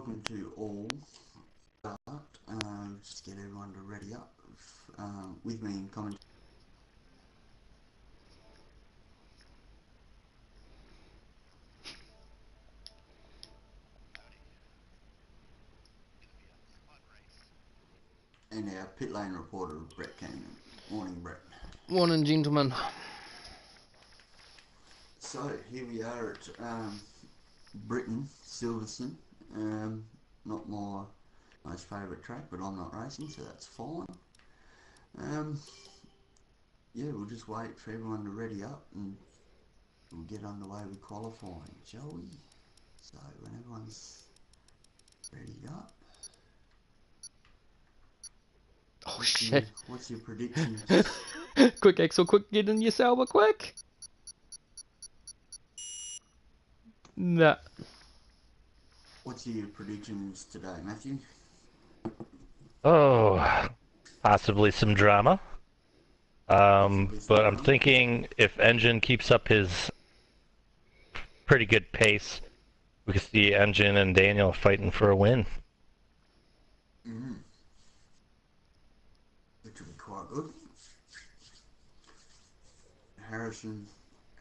welcome to all. Start. Just get everyone to ready up. With me in comment. And our pit lane reporter, Brett Cannon. Morning, Brett. Morning, gentlemen. So here we are at Britain, Silverstone. Not my most favourite track, but I'm not racing, so that's fine. Yeah, we'll just wait for everyone to ready up and we'll get underway with qualifying, shall we? So when everyone's ready up. Oh shit. What's your predictions? Quick, Axel, quick, get in your Sauber, quick! Nah. What's your predictions today, Matthew? Oh, possibly some drama. But I'm thinking if Engine keeps up his pretty good pace, we could see Engine and Daniel fighting for a win. Which would be quite good. Harrison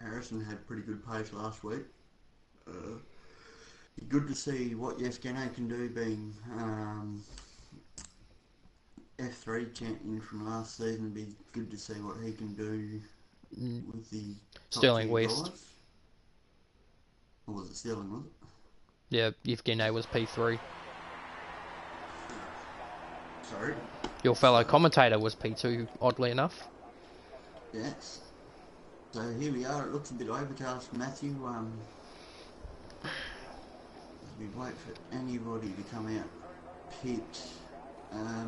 had pretty good pace last week. Good to see what Yevgeny can do, being F3 champion from last season. Be good to see what he can do with the Sterling West. Guys. Or was it Sterling, was it? Yeah, Yevgeny was P3. Sorry? Your fellow commentator was P2, oddly enough. Yes. So here we are, it looks a bit overcast, Matthew. As we wait for anybody to come out pit. I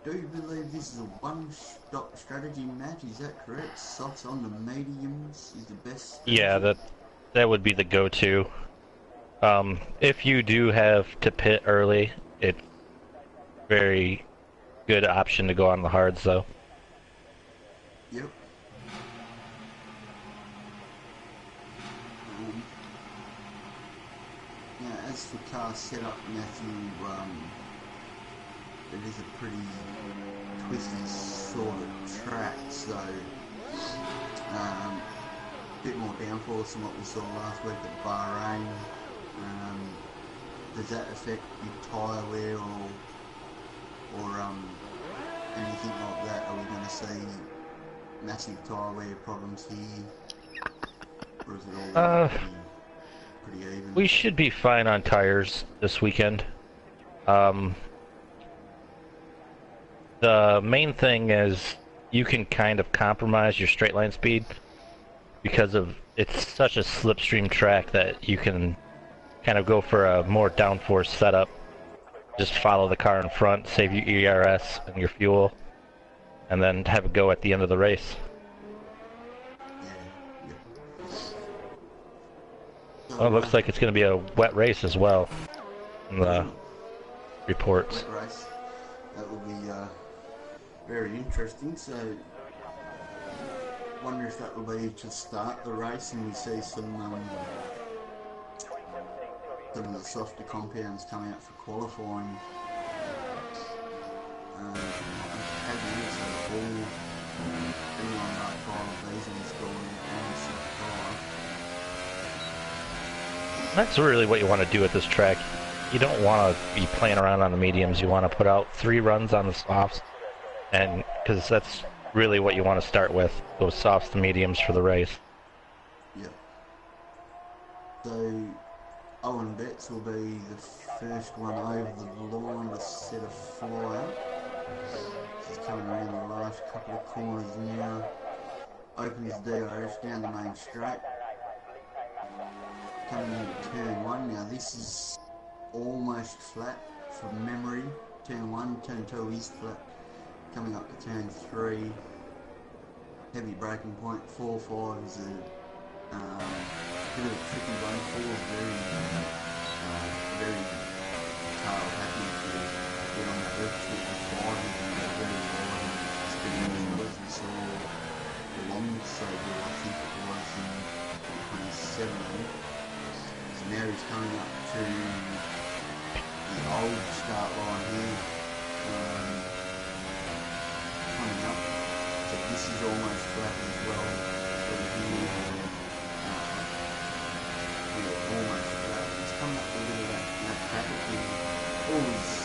do believe this is a one-stop strategy match, is that correct? Softs on the mediums is the best strategy? Yeah, that would be the go-to. If you do have to pit early, it's very good option to go on the hards, though. Yep. Now, as for car setup, Matthew, it is a pretty twisty sort of track, so a bit more downforce than what we saw last week at Bahrain. Does that affect your tyre wear or anything like that? Are we going to see massive tyre wear problems here? Or is it all pretty even? We should be fine on tires this weekend. The main thing is you can kind of compromise your straight line speed because of it's such a slipstream track that you can kind of go for a more downforce setup. Just follow the car in front, save your ERS and your fuel, and then have a go at the end of the race. So, well, it looks like it's going to be a wet race as well in the reports. Wet race. That will be very interesting. So, wonder if that will be to start the race and we see some of the softer compounds come out for qualifying. That's really what you want to do at this track. You don't want to be playing around on the mediums. You want to put out 3 runs on the softs, and because that's really what you want to start with, those softs to mediums for the race. Yep. So Owen Betts will be the first one over the line to set a flyer. He's coming around the last couple of corners now. Opens DRS down the main straight. Coming into turn 1 now. This is almost flat from memory. Turn 1, turn 2 is flat. Coming up to turn 3. Heavy braking point. 4-5 is a bit of a tricky one. 4 is very happening to get on that earth trip. 5 is very wide and spinning as well as we saw the longest so good. I think it was in 2017. So now he's coming up to the old start line here. Coming up. So this is almost flat as well. Through here. Yeah, almost flat. It's coming up a little bit of that packet here. Almost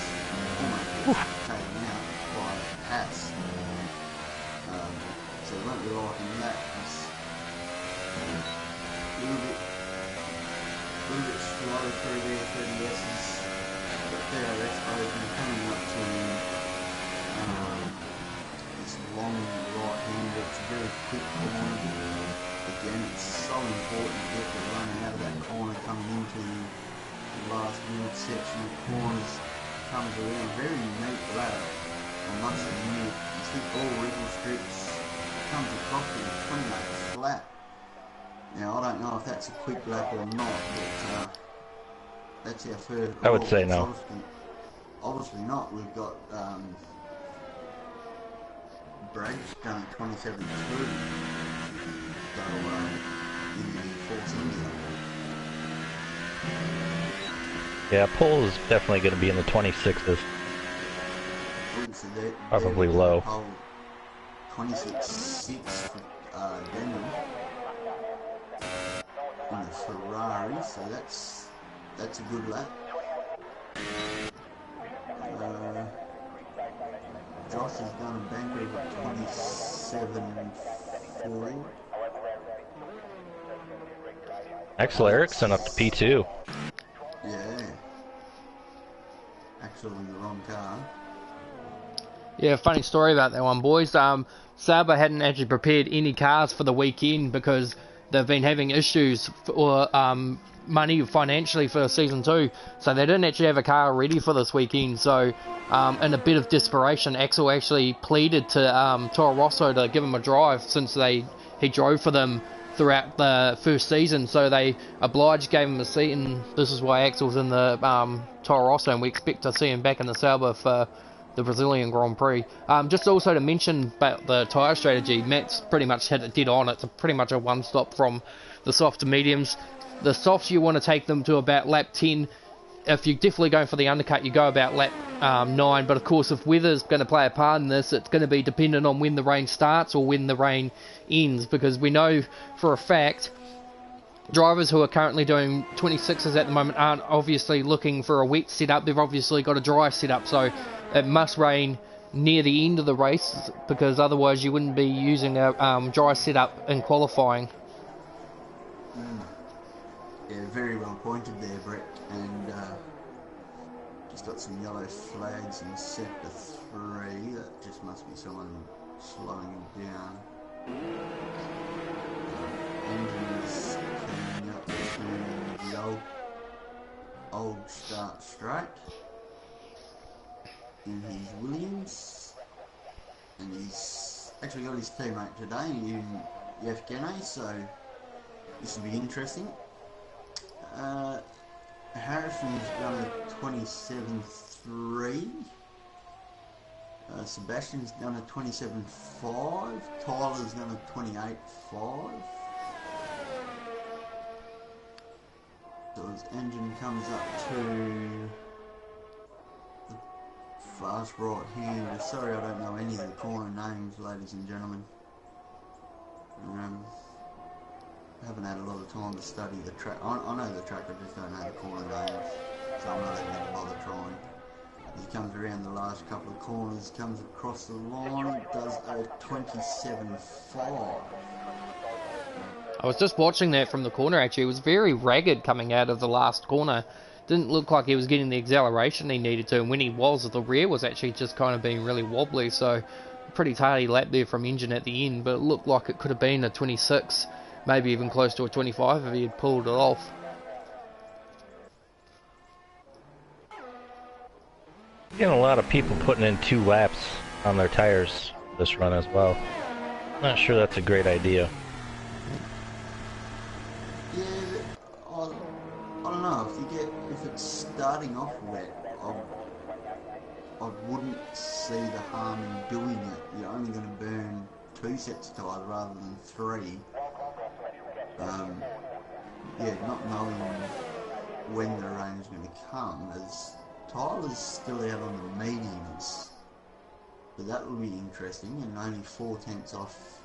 taken out by Hats. So we won't be liking that. It's a little bit slow through there, 30S's. But there, that's open, coming up to this long right hander. It's a very quick corner. Again, it's so important to get the runner out of that corner, coming into the last mid-section of corners. Comes around, very neat lap. I must admit, you see all wriggle strips, comes across to the 28 flat. Now, I don't know if that's a quick lap or not, but that's our first. I would say no. Obviously not. We've got Bragg's done 27.2. So, in the fourth India. Yeah, Pole is definitely going to be in the 26s. So probably low. 26.6 for Daniel in a Ferrari, so that's a good lap. Josh has done a banker of 27.4. Axel Ericsson up to P2. Yeah. Axel in the wrong car. Yeah, funny story about that one, boys. Sauber hadn't actually prepared any cars for the weekend because they've been having issues for money financially for season 2, so they didn't actually have a car ready for this weekend. So in a bit of desperation, Axel actually pleaded to Toro Rosso to give him a drive, since he drove for them throughout the first season, so they obliged, gave him a seat, and this is why Axel's in the Toro Rosso, and we expect to see him back in the Sauber for the Brazilian Grand Prix. Just also to mention about the tyre strategy, Matt's pretty much had it dead on. It's pretty much a one-stop from the soft to mediums. The softs, you want to take them to about lap 10. If you're definitely going for the undercut, you go about lap 9. But of course, if weather's going to play a part in this, it's going to be dependent on when the rain starts or when the rain ends, because we know for a fact drivers who are currently doing 26s at the moment aren't obviously looking for a wet setup. They've obviously got a dry setup, so it must rain near the end of the race, because otherwise you wouldn't be using a dry setup in qualifying. Yeah, very well pointed there, Brett. And just got some yellow flags in sector 3. That just must be someone slowing him down. Engines coming up to the old start straight. And he's Williams, and he's actually got his teammate today in Yevgeny, so this will be interesting. Harrison's done a 27.3. Sebastian's done a 27.5. Tyler's done a 28.5. So his engine comes up to the fast right hander. Sorry, I don't know any of the corner names, ladies and gentlemen. Haven't had a lot of time to study the track. I know the track, I just don't know the corner names, so I'm not even going to bother trying. He comes around the last couple of corners, comes across the line, does a 27.5. I was just watching that from the corner, actually. It was very ragged coming out of the last corner. Didn't look like he was getting the acceleration he needed to, and when he was, the rear was actually just kind of being really wobbly, so pretty tardy lap there from engine at the end, but it looked like it could have been a 26, maybe even close to a 25 if he had pulled it off. Getting a lot of people putting in 2 laps on their tires this run as well. Not sure that's a great idea. Yeah, I don't know, if it's starting off wet, I wouldn't see the harm in doing it. You're only going to burn 2 sets of tyres rather than 3. Yeah, not knowing when the rain's going to come, as Tyler's still out on the mediums, so that will be interesting, and only 4 tenths off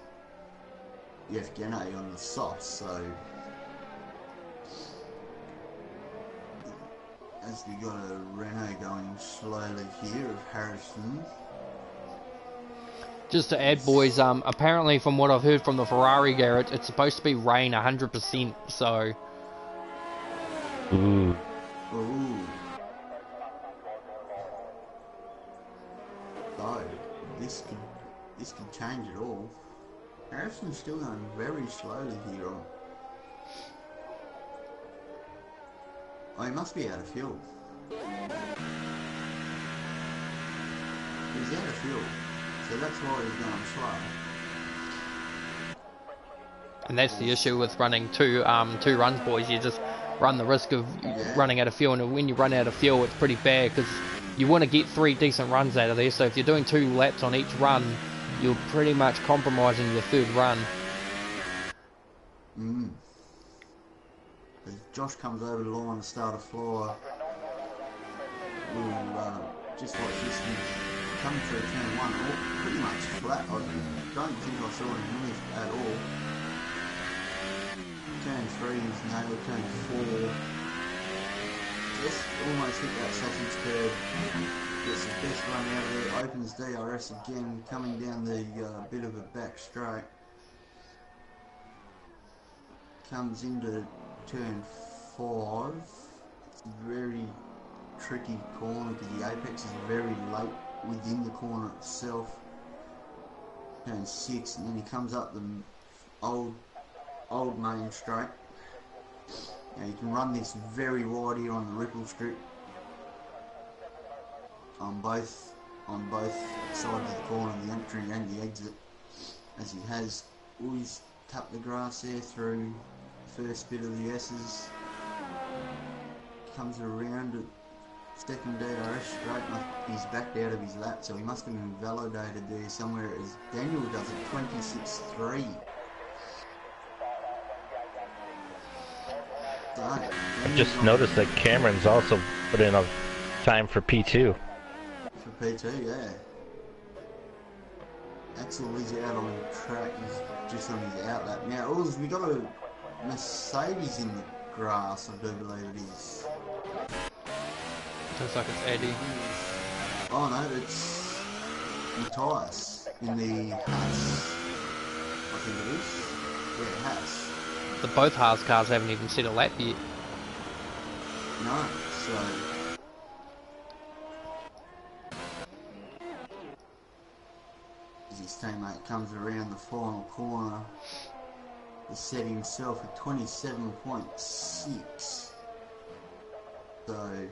Yevgeny on the softs, so as we got a Renault going slowly here of Harrison. Just to add, boys, apparently from what I've heard from the Ferrari garage, it's supposed to be rain 100%, so... Ooh. Ooh. So, this could change it all. Harrison's still going very slowly here on. Oh, he must be out of fuel. He's out of fuel. So that's why he's going slow. And that's the issue with running two runs, boys. You just run the risk of running out of fuel, and when you run out of fuel, it's pretty bad because you want to get 3 decent runs out of there. So if you're doing 2 laps on each run, you're pretty much compromising your 3rd run. As Josh comes over the line to start a flyer, we'll just watch this one coming through turn 1, pretty much flat. I don't think I saw any noise at all. Turn 3 is nailed, turn 4 just almost hit that sausage curve, gets his best run out of there, opens DRS again, coming down the bit of a back straight, comes into turn 5. It's a very tricky corner because the apex is very late within the corner itself. Turn 6, and then he comes up the old main straight. Now you can run this very wide here on the ripple strip on both sides of the corner, the entry and the exit, as he has always tapped the grass there through the first bit of the S's. Comes around at second DRS straight, and he's backed out of his lap, so he must have been validated there somewhere, as Daniel does it 26.3. I just noticed that Cameron's also put in a time for P2. For P2, yeah. Axel is out on the track, he's just on his outlap. Now, we got a Mercedes in the grass, I do believe it is. Looks like it's Eddie. Oh no, it's Matthias in the Haas. I think it is. Yeah, Haas. Both Haas cars haven't even set a lap yet. No, so as his teammate comes around the final corner, he set himself at 27.6. So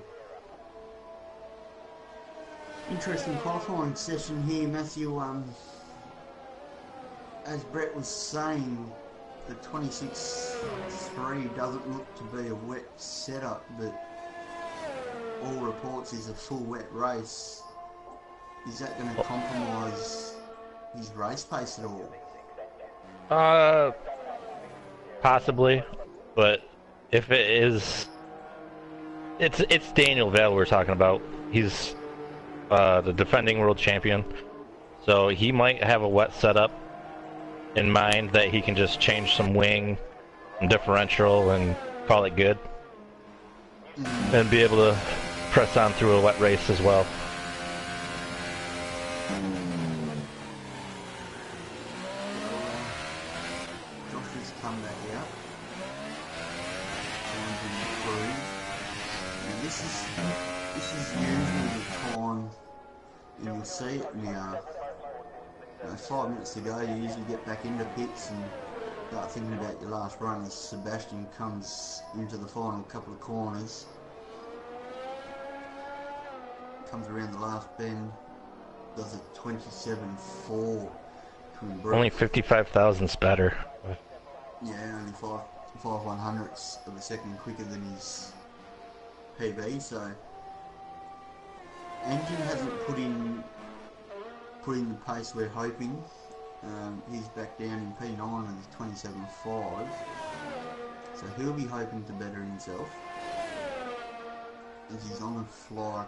interesting qualifying session here, Matthew. As Brett was saying, the 26.3 doesn't look to be a wet setup, but all reports is a full wet race. Is that going to compromise his race pace at all? Possibly, but if it is, it's Daniel Vale we're talking about. He's the defending world champion, so he might have a wet setup in mind that he can just change some wing and differential and call it good, and be able to press on through a wet race as well. Josh's come back out and this is usually the time, and you'll see it now. 5 minutes to go, you usually get back into pits and start thinking about your last run as Sebastian comes into the final couple of corners. Comes around the last bend, does a 27.4. Only 55,000 better. Yeah, only 5/100ths of a second quicker than his PB, so engine hasn't put in the pace we're hoping. He's back down in P9 and 27.5, so he'll be hoping to better himself as he's on a fly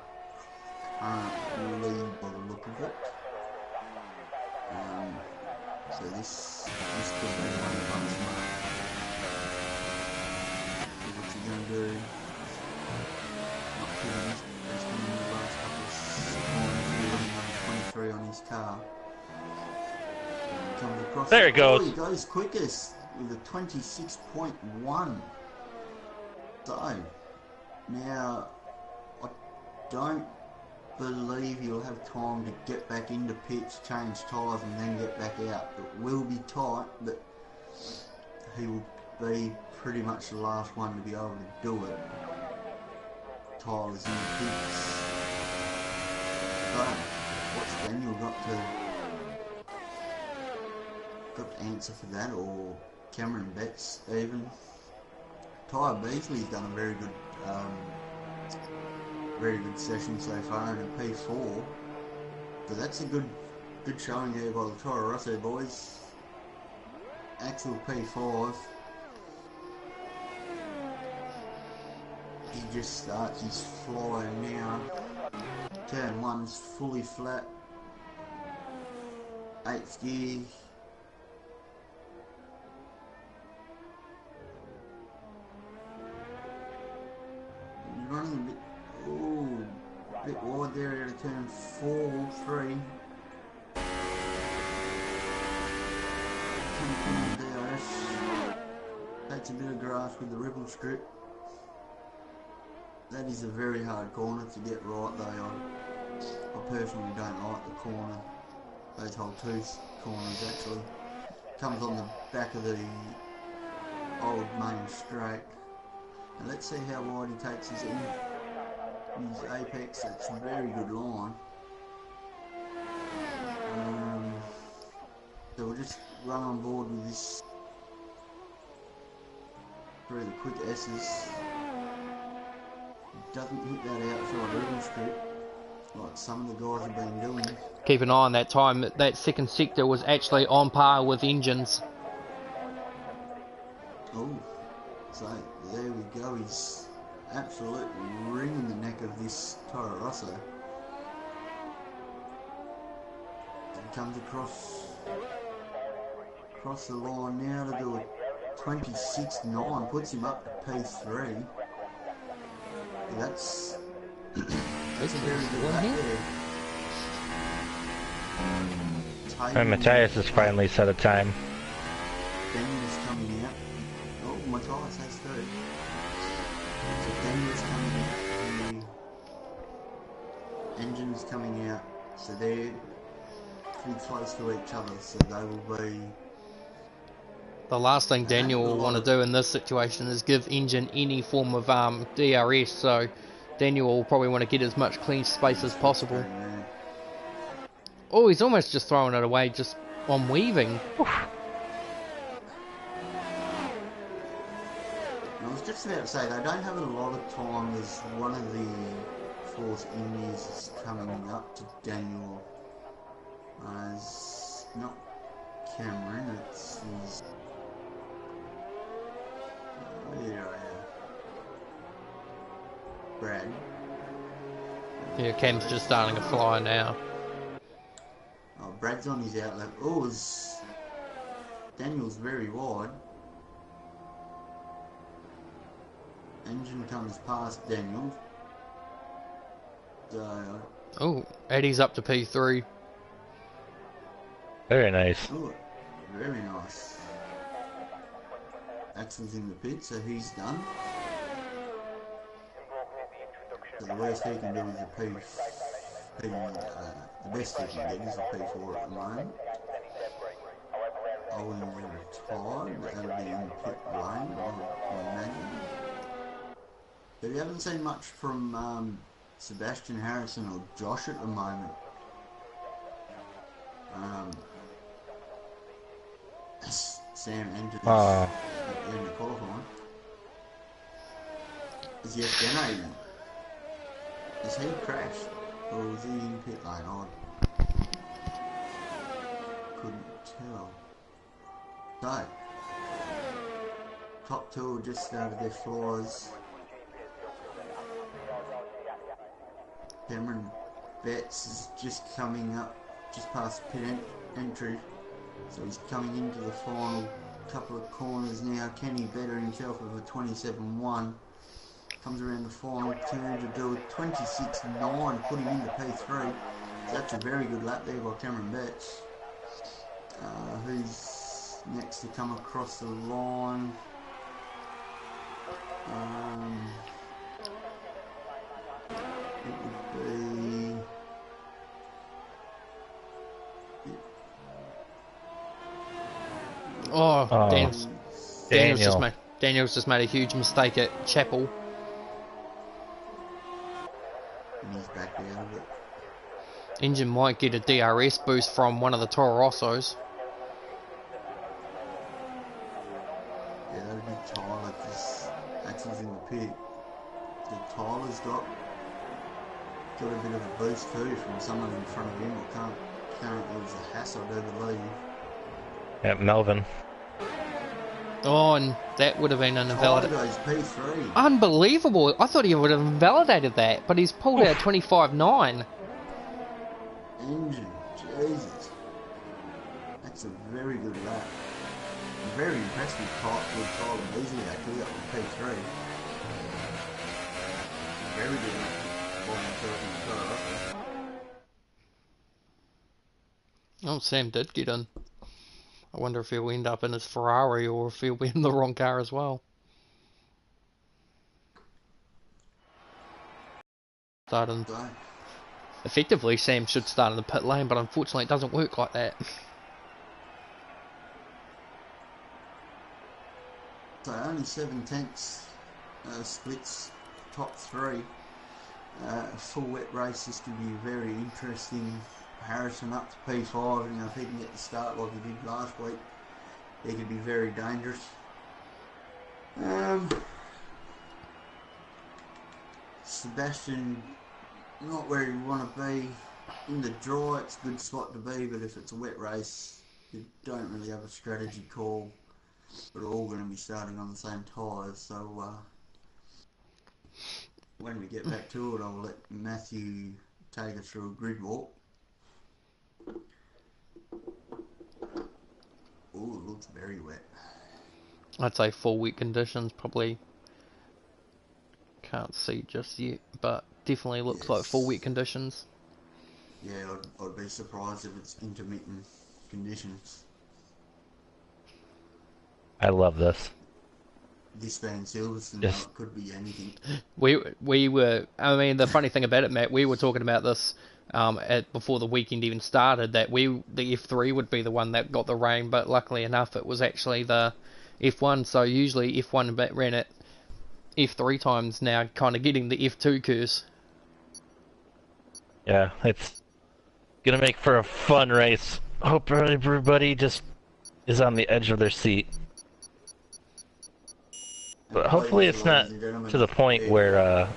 current lead by the look of it. So this could be one of those marks. So what you're going to do, not kidding, he's coming in the last couple of corners here, running 23 on his car. Comes across. There it goes. Oh, he goes quickest with a 26.1. So now I don't believe he'll have time to get back into pits, change tyres and then get back out. It will be tight, but he will be pretty much the last one to be able to do it. Tyler's in the pits. So what's Daniel got to answer for that, or Cameron Betts even? Ty Beasley's done a very good session so far in a P4. So that's a good showing here by the Toro Rosso boys. Actual P5. He just starts his flying now. Turn 1's fully flat. 8th gear. Running a bit wide there out of turn 4, 3. Takes a bit of grass with the ripple strip. That is a very hard corner to get right though. I personally don't like the corner. Those whole two corners actually. Comes on the back of the old main straight. And let's see how wide he takes his apex. That's a very good line. So we'll just run on board with this through the quick S's. Doesn't hit that outside rhythm strip like some of the guys have been doing. Keep an eye on that time. That second sector was actually on par with engines. Oh, so there we go. He's absolutely wringing the neck of this Toro Rosso. He comes across the line now to do a 26.9, puts him up to P3. That's a very good lap there. And Matthias has finally set a time. Daniel's coming out. Oh, Matthias has third. So Daniel's coming out. The engine's coming out. So they're pretty close to each other. So they will be. The last thing Daniel will want to do in this situation is give engine any form of DRS, so Daniel will probably want to get as much clean space as possible. Oh, he's almost just throwing it away just on weaving. I was just about to say, they don't have a lot of time as one of the Force Indies is coming up to Daniel. It's not Cameron, it's his... Brad. Yeah, Cam's just starting to fly now. Oh, Brad's on his outlap. Oh, Daniel's very wide. Engine comes past Daniel. So... Oh, Eddie's up to P3. Very nice. Oh, very nice. Axel's in the pit, so he's done. So the worst he can do is a the best he can get is a P4 at the moment. Owen's retired, but that'll be in the pit lane, I imagine. But we haven't seen much from Sebastian Harrison or Josh at the moment. Sam entered at the end of qualifying. Is he Dene? Is he crashed? Or was he in pit lane? I couldn't tell. So, top two just started their flies. Cameron Betts is just coming up, just past pit entry. So he's coming into the final couple of corners now. Can he better himself with a 27.1? Comes around the final turn to do a 26.9, put him into P3. So that's a very good lap there by Cameron Betts. Who's next to come across the line? It would be... Oh, Daniel. Daniel's just made a huge mistake at Chapel. And he's back out of it. Engine might get a DRS boost from one of the Toro Rossos. Yeah, that'd be Tyler, because Axel's in the pit. So Tyler's got a bit of a boost too from someone in front of him. Currently it was a Hassel, I believe. Yeah, Melvin. Oh, and that would have been an Tyler invalid. goes P3. Unbelievable! I thought he would have invalidated that, but he's pulled out 25.9. Engine, Jesus. That's a very good lap. Very impressed with Tyler Beasley actually up with P3. Very good lap for himself in the car. Oh, Sam did get in. I wonder if he'll end up in his Ferrari or if he'll be in the wrong car as well. Starting. Effectively, Sam should start in the pit lane, but unfortunately it doesn't work like that. So only 7/10 splits top three. Full wet race, this could be very interesting. Harrison up to P5, if he can get the start like he did last week, he could be very dangerous. Sebastian, not where you want to be. In the dry, it's a good spot to be, but if it's a wet race, you don't really have a strategy call. We're all going to be starting on the same tyres, so when we get back to it, I'll let Matthew take us through a grid walk. Oh, it looks very wet. I'd say full wet conditions, probably can't see just yet, but definitely looks like full wet conditions. Yeah, I'd be surprised if it's intermittent conditions. I love this. This being Silverstone, Yes. it could be anything. We were, I mean, the funny thing about it, Matt, we were talking about this before the weekend even started, that the F3 would be the one that got the rain, but luckily enough it was actually the F1, so usually F1 ran at F3 times now, kind of getting the F2 curse. Yeah, it's gonna make for a fun race. Hope everybody just is on the edge of their seat. But hopefully it's not to the point where,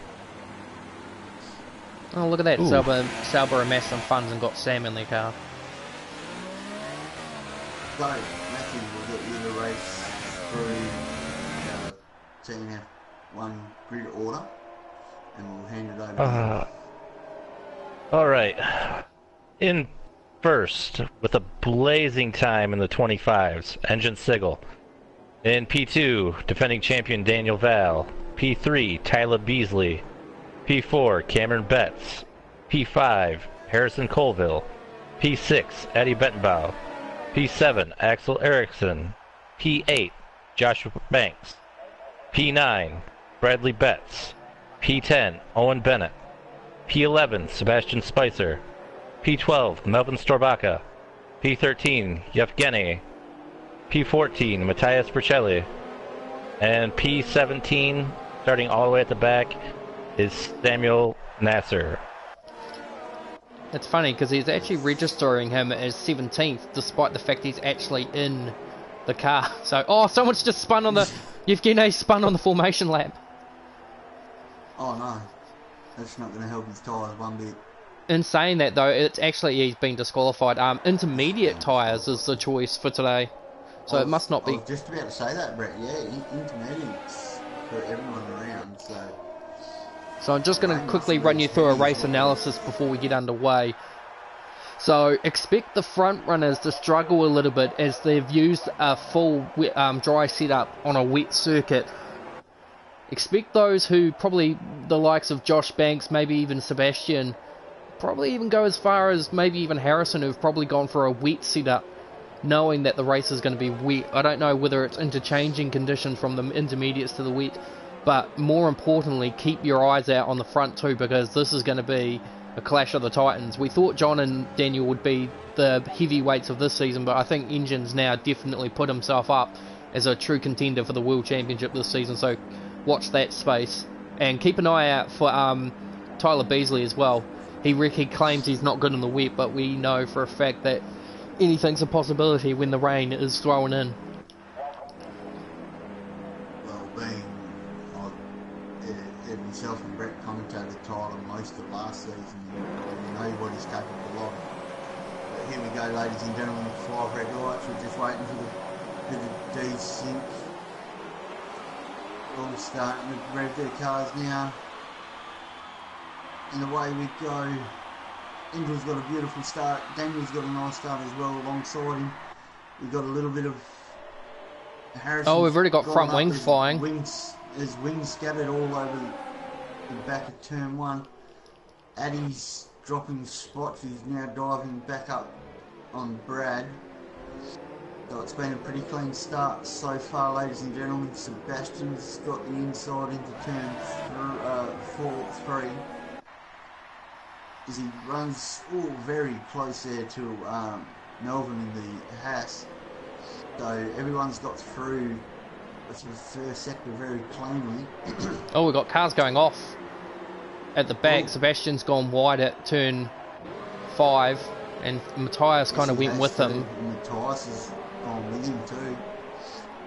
Oh, look at that, Ooh. Sauber amassed some funds and got Sam in their car. So, Matthew will get you the race through TNF1 grid order, and we'll hand it over to you. Alright. In first, with a blazing time in the 25s, Engine Sigel. In P2, defending champion Daniel Val. P3, Tyler Beasley. P4, Cameron Betts. P5, Harrison Colville. P6, Eddie Bettenbaugh. P7, Axel Eriksson. P8, Joshua Banks. P9, Bradley Betts. P10, Owen Bennett. P11, Sebastian Spicer. P12, Melvin Storbacca. P13, Yevgeny. P14, Matthias Bercelli. And P17, starting all the way at the back, is Samuel Nasser. It's funny because he's actually registering him as 17th, despite the fact he's actually in the car. So, oh, someone's just spun on the... Yevgeny spun on the formation lap. Oh no, that's not going to help his tyres one bit. In saying that though, it's actually, he's been disqualified. Intermediate tyres is the choice for today. So it must not be... I was just about to say that, Brett. Yeah, intermediates for everyone around, so... So I'm just going to quickly run you through a race analysis before we get underway. So expect the front runners to struggle a little bit as they've used a full dry setup on a wet circuit. Expect those who probably, the likes of Josh Banks, maybe even Sebastian, probably even go as far as maybe even Harrison, who've probably gone for a wet setup, knowing that the race is going to be wet. I don't know whether it's interchanging conditions from the intermediates to the wet, but more importantly, keep your eyes out on the front too, because this is going to be a clash of the titans. We thought John and Daniel would be the heavyweights of this season, but I think Engine's now definitely put himself up as a true contender for the World Championship this season, so watch that space. And keep an eye out for Tyler Beasley as well. He claims he's not good in the wet, but we know for a fact that anything's a possibility when the rain is thrown in. Well, being myself and Brett commentated Tyler most of last season, you know what he's capable of. But here we go, ladies and gentlemen, 5 red lights. We're just waiting for the desync. All starting to rev their cars now. And away we go. Engel's got a beautiful start. Daniel's got a nice start as well alongside him. We've got a little bit of Harrison. Oh, we've already got front wing flying. His wings scattered all over the back of turn 1. Addy's dropping spots. He's now diving back up on Brad. So it's been a pretty clean start so far, ladies and gentlemen. Sebastian's got the inside into turn 3. As he runs very close there to Melvin in the Haas. So everyone's got through the first sector very cleanly. Oh, we've got cars going off at the back. Sebastian's gone wide at turn 5, and Matthias kind of went with him. Matthias has gone with him too.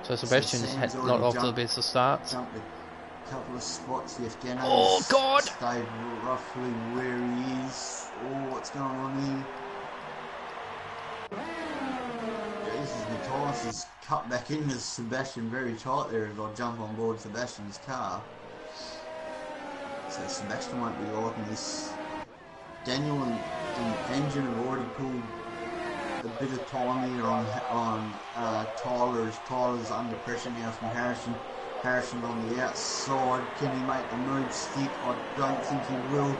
So Sebastian's not off to the best of starts. Jumped a couple of spots. Yevgeny stayed roughly where he is. Oh, what's going on here? Jesus, Matthias has cut back into Sebastian very tight there as I jump on board Sebastian's car. So Sebastian won't be liking this. Daniel and Engine have already pulled a bit of time here on Tyler, as Tyler's under pressure now from Harrison. Harrison on the outside. Can he make the move stick? I don't think he will.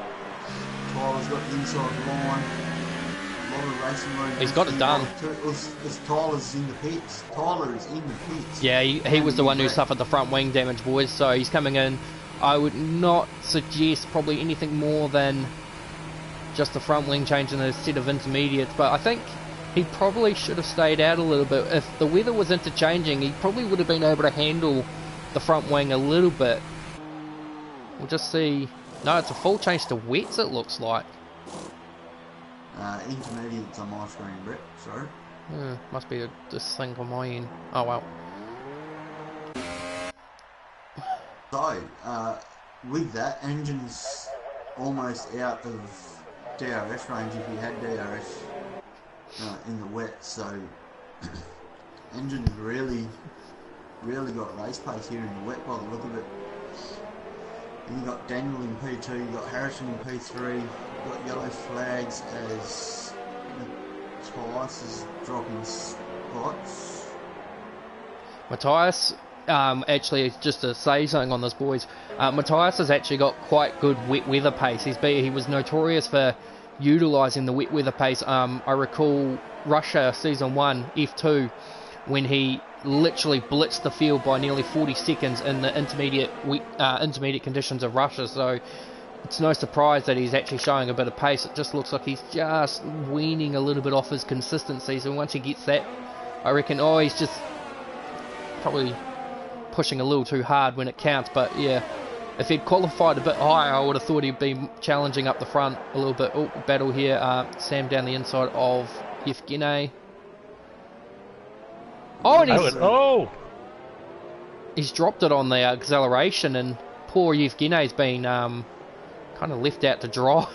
Tyler's got the inside line. A lot of racing room. He's got it done. Tyler's in the pits. Tyler is in the pits. Yeah, he was the one who suffered the front wing damage, boys, so he's coming in. I would not suggest probably anything more than just the front wing change in a set of intermediates, but I think he probably should have stayed out a little bit. If the weather was interchanging, he probably would have been able to handle the front wing a little bit. We'll just see. No, it's a full change to wets, it looks like. Intermediates on my screen, Brett. Sorry. Must be this thing on my end. Oh well. So, with that, Engine's almost out of DRS range if he had DRS in the wet. So, Engine's really got race pace here in the wet by the look of it. And you got Daniel in P2, you got Harrison in P3, you got yellow flags as Matthias is dropping spots. Matthias, actually, just to say something on this, boys, Matthias has actually got quite good wet weather pace. He was notorious for utilising the wet weather pace. I recall Russia Season 1, F2, when he literally blitzed the field by nearly 40 seconds in the intermediate conditions of Russia, so it's no surprise that he's actually showing a bit of pace. It just looks like he's just weaning a little bit off his consistency, so once he gets that, I reckon, he's just probably pushing a little too hard when it counts. But yeah, if he'd qualified a bit higher, I would have thought he'd be challenging up the front a little bit. Battle here, Sam down the inside of Yevgeny. And he's dropped it on the acceleration, and poor Yevgeny's been kind of left out to dry.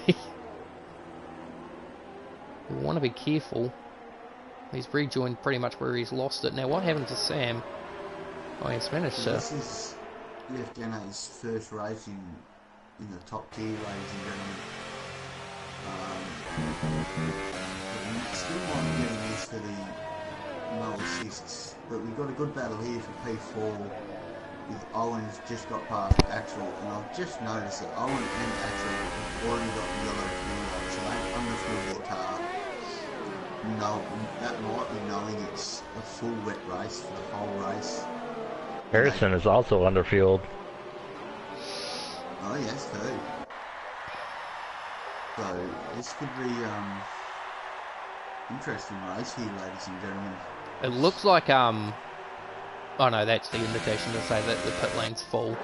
We want to be careful. He's rejoined pretty much where he's lost it. Now, what happened to Sam? Oh, he's managed to... This is Yevgeny's first race in in the top tier, ladies and gentlemen. Still might be getting this for the no assists, but we've got a good battle here for P4 with Owens just got past Axel, and I've just noticed that Owen and Axel have already got yellow fuel up, so they've underfueled their car. No, that might be knowing it's a full wet race for the whole race. Harrison is also underfueled. Oh yes, too. So this could be interesting race here, ladies and gentlemen. It looks like oh no, that's the indication to say that the pit lane's full.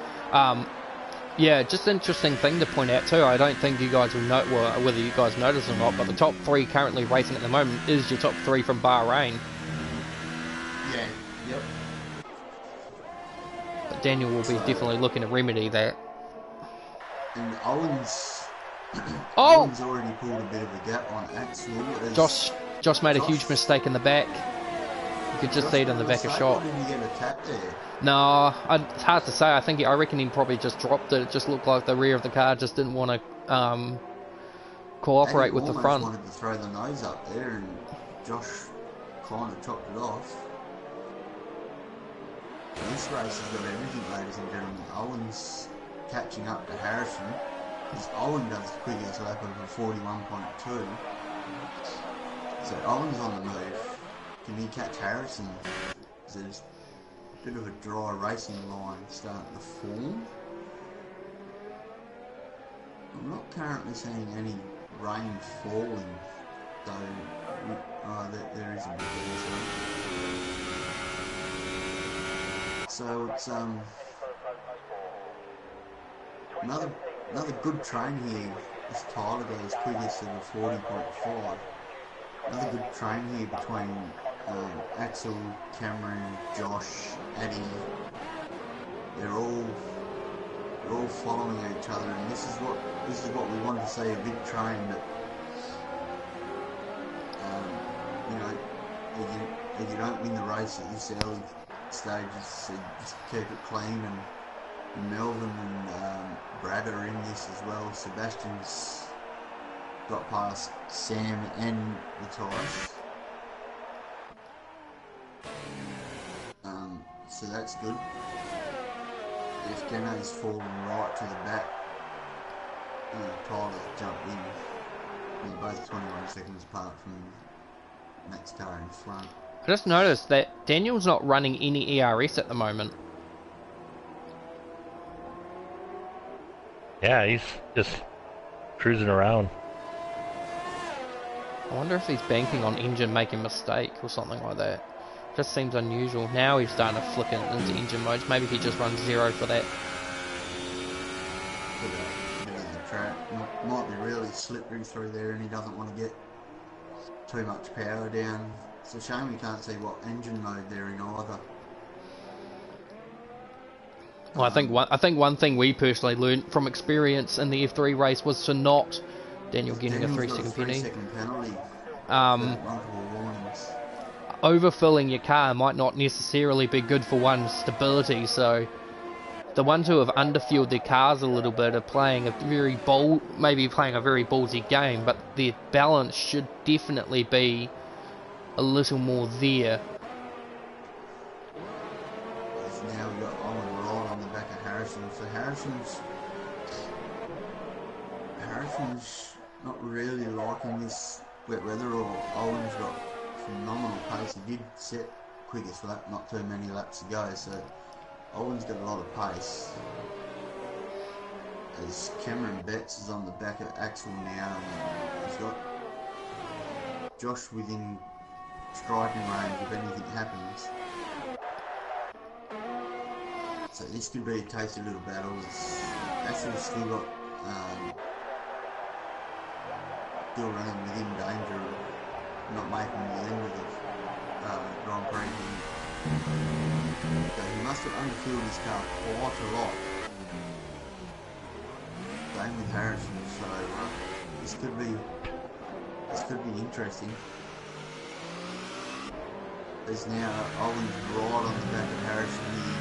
Yeah, just interesting thing to point out too. I don't think you guys will know whether you guys notice or not, but the top 3 currently racing at the moment is your top 3 from Bahrain. Yeah. Yep. But Daniel will be definitely looking to remedy that. And Owens. Oh! Owens already pulled a bit of a gap on Axel. Josh made a huge mistake in the back. You could just see it in the back of shot. Did he get a tap there? No, it's hard to say. I reckon he probably just dropped it. It just looked like the rear of the car just didn't want to cooperate with the front. He wanted to throw the nose up there, and Josh kind of chopped it off. This race has got everything, ladies and gentlemen. Owen's catching up to Harrison. Because Owen does the quickest lap of a 41.2. So Owen's on the move. Can he catch Harrison? There's a bit of a dry racing line starting to form. I'm not currently seeing any rain falling, though there is a bit there. So it's another good train here. This Tyler goes quickest at a 40.5. Another good train here between Axel, Cameron, Josh, Addy. They're all following each other, and this is what we want to see, a big train that if you don't win the race at this early stages, so just keep it clean. And Melvin and Brad are in this as well. Sebastian's got past Sam and Matthias. So that's good. If Gano's fallen right to the back, Tyler's jumped in. They're both 21 seconds apart from Max Tar in front. I just noticed that Daniel's not running any ERS at the moment. Yeah, he's just cruising around. I wonder if he's banking on engine making a mistake or something like that. Just seems unusual. Now he's starting to flick into engine modes. Maybe he just runs 0 for that. The track might be really slippery through there, and he doesn't want to get too much power down. It's a shame we can't see what engine mode they're in either. Well, I think one thing we personally learned from experience in the F3 race was to not Daniel getting a 3-second penalty. Multiple warnings. Overfilling your car might not necessarily be good for one's stability, so the ones who have underfueled their cars a little bit are playing a very ballsy game, but their balance should definitely be a little more there. Now we've got Owen right on the back of Harrison, so Harrison's not really liking this wet weather, or Owen's got phenomenal pace. He did set quickest lap not too many laps ago, so Owen's got a lot of pace. As Cameron Betts is on the back of Axel now, and he's got Josh within striking range if anything happens. So this could be a tasty little battle. Axel's still got still running within danger of not making the end of the Grand Prix. So he must have underfueled his car quite a lot. Same with Harrison, so this could be interesting. There's now Owens right on the back of Harrison here.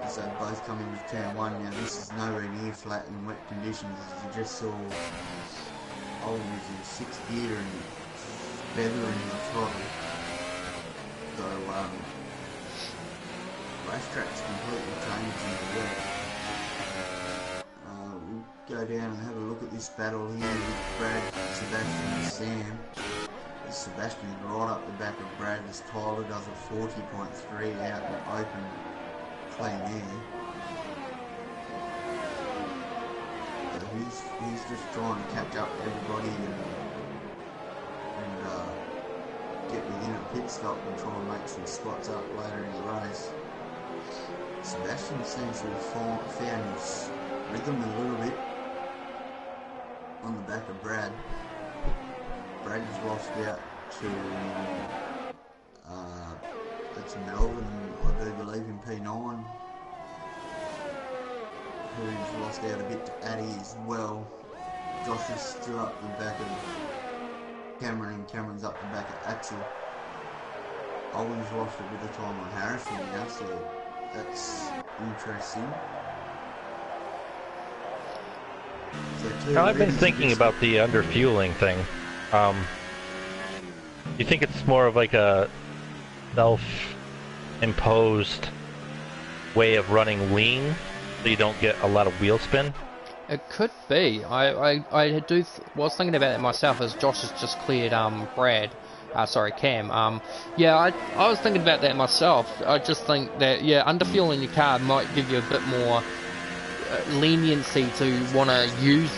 This So both come into turn 1. Now this is nowhere near flat in wet conditions. As you just saw, Owen was in 6th gear and feathering the throttle. So racetrack's completely changed in the wet. We'll go down and have a look at this battle here with Brad, Sebastian and Sam. Sebastian's right up the back of Brad as Tyler does a 40.3 out in open clean air. So he's just trying to catch up to everybody and get within a pit stop and try and make some spots up later in the race. Sebastian seems to have found his rhythm a little bit on the back of Brad. Brad has lost out to that's Melbourne, I do believe, in P9, who's lost out a bit to Addy as well. Josh is still up the back of Cameron, and Cameron's up the back of Axel. Owen's lost a bit of time on Harrison now, so that's interesting. So I've been thinking about the underfueling thing. You think it's more of like a self-imposed way of running lean, so you don't get a lot of wheel spin? It could be. I was thinking about it myself as Josh has just cleared Cam. Yeah, I was thinking about that myself. I just think that underfueling your car might give you a bit more leniency to want to use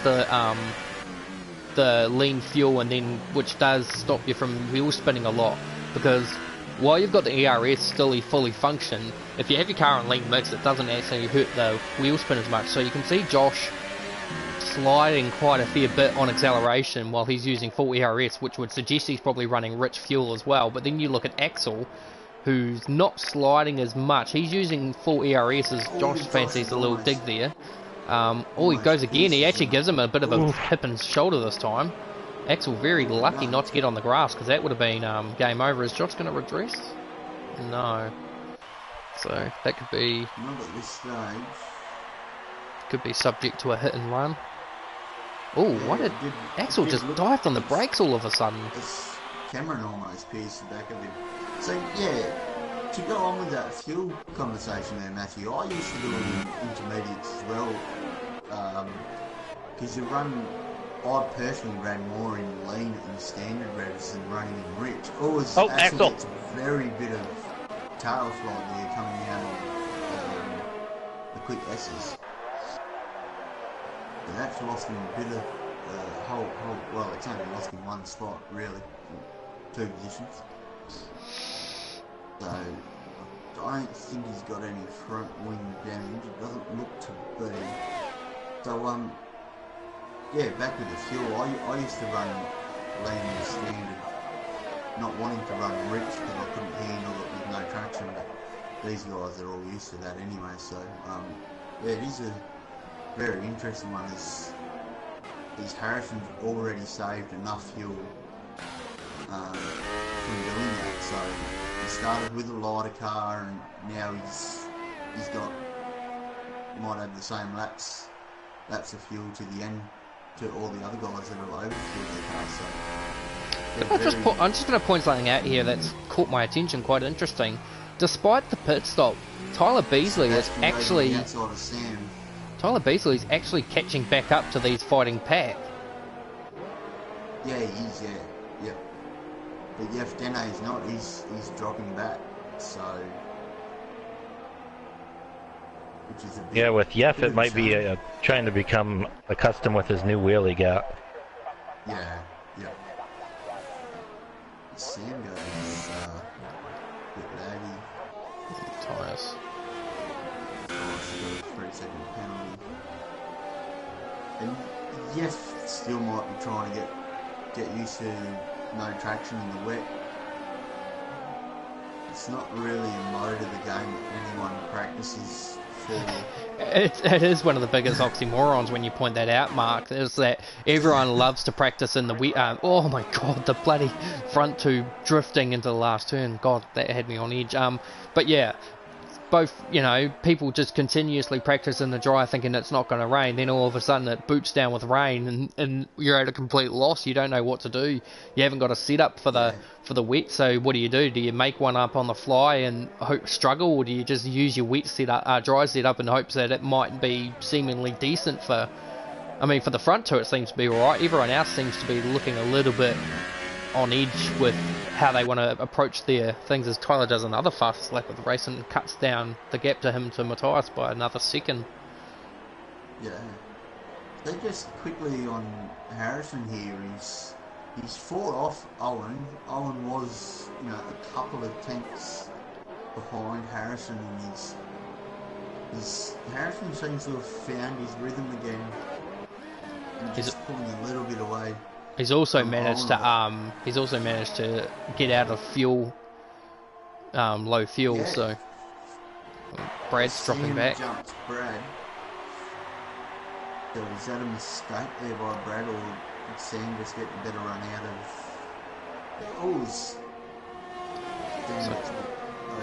the lean fuel, and then which does stop you from wheel spinning a lot, because while you've got the ERS still fully function, if you have your car on lean mix, it doesn't actually hurt the wheel spin as much. So you can see Josh sliding quite a fair bit on acceleration while he's using full ERS, which would suggest he's probably running rich fuel as well. But then you look at Axel, who's not sliding as much. He's using full ERS as Josh fancies a little dig there. He goes again. He actually gives him a bit of a hip and shoulder this time. Axel very lucky not to get on the grass, because that would have been game over. Is Josh going to redress? No. So that could be... Not at this stage. Could be subject to a hit and run. Oh, why did Axel just dived on the brakes all of a sudden? Cameron almost pierced the back of him. So yeah, to go on with that fuel conversation there, Matthew, I used to do it in intermediates as well, because I personally ran more in lean and standard revs than running in rich. Axel gets a very bit of tail slide there coming out on the quick S's. And that's lost him a bit of well, it's only lost him one spot really, 2 positions. So I don't think he's got any front wing damage. It doesn't look to be. So yeah, back with the fuel. I used to run lean and standard, not wanting to run rich because I couldn't handle it with no traction. But these guys are all used to that anyway. So yeah, it is a very interesting one. Is Harrison's already saved enough fuel from doing that. So he started with a lighter car, and now he's got, might have the same laps of fuel to the end to all the other guys that have overfueled their cars. So I'm just going to point something out here that's caught my attention, quite interesting. Despite the pit stop, Tyler Beasley is actually catching back up to these fighting pack. Yeah, he is. Yeah. But Jeff Dene's not. He's dropping back. So, which is a bit, yeah, with Jeff, it might be trying to become accustomed with his new wheel he got. Yeah. Sam goes a bit laggy. Tyres. Oh, 3-second penalty. And Jeff still might be trying to get used to no traction in the wet. It's not really a mode of the game that anyone practices for. It is one of the biggest oxymorons when you point that out, Mark, is that everyone loves to practice in the oh my god, the bloody front tube drifting into the last turn. God, that had me on edge. But yeah, both, you know, people just continuously practice in the dry thinking it's not going to rain, then all of a sudden it boots down with rain, and you're at a complete loss. You don't know what to do. You haven't got a setup for the wet, so what do? Do you make one up on the fly and struggle, or do you just use your wet setup, dry setup, in hopes that it might be seemingly decent for... I mean, for the front two it seems to be alright. Everyone else seems to be looking a little bit on edge with how they want to approach their things, as Tyler does another fastest lap of the race and cuts down the gap to him to Matthias by another second. Yeah. They just quickly on Harrison here, he's fought off Owen. Owen was, you know, a couple of tenths behind Harrison, and his Harrison seems to have found his rhythm again. And just pulling a little bit away. He's also managed to get out of fuel, low fuel. Yeah. So Brad's dropping back. Jumped Brad. So is that a mistake there by Brad, or did Sam just get a better run out of?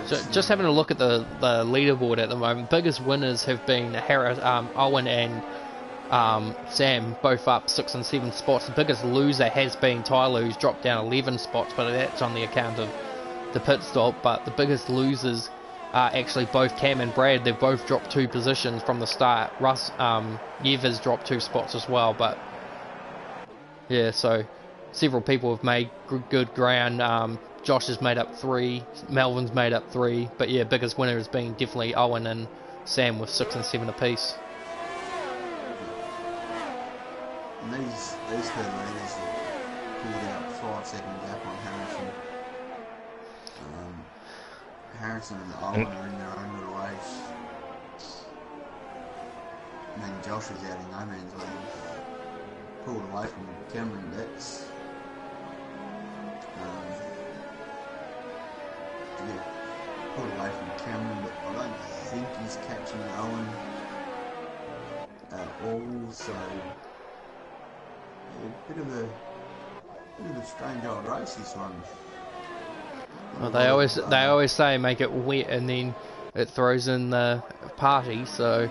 So just having a look at the leaderboard at the moment, biggest winners have been Owen and Sam, both up 6 and 7 spots. The biggest loser has been Tyler, who's dropped down 11 spots, but that's on the account of the pit stop. But the biggest losers are actually both Cam and Brad. They've both dropped 2 positions from the start. Yev has dropped 2 spots as well, but yeah, so several people have made good ground. Josh has made up 3, Melvin's made up 3, but yeah, biggest winner has been definitely Owen and Sam with 6 and 7 apiece. And these two leaders have pulled out 5-second gap on Harrison. Harrison and Owen are in their own little race. And then Josh is out in no man's land. Pulled away from Cameron Betts. Pulled away from Cameron, but I don't think he's catching Owen at all, so... A bit of a strange old race, this one. Well, they always say make it wet and then it throws in the party. So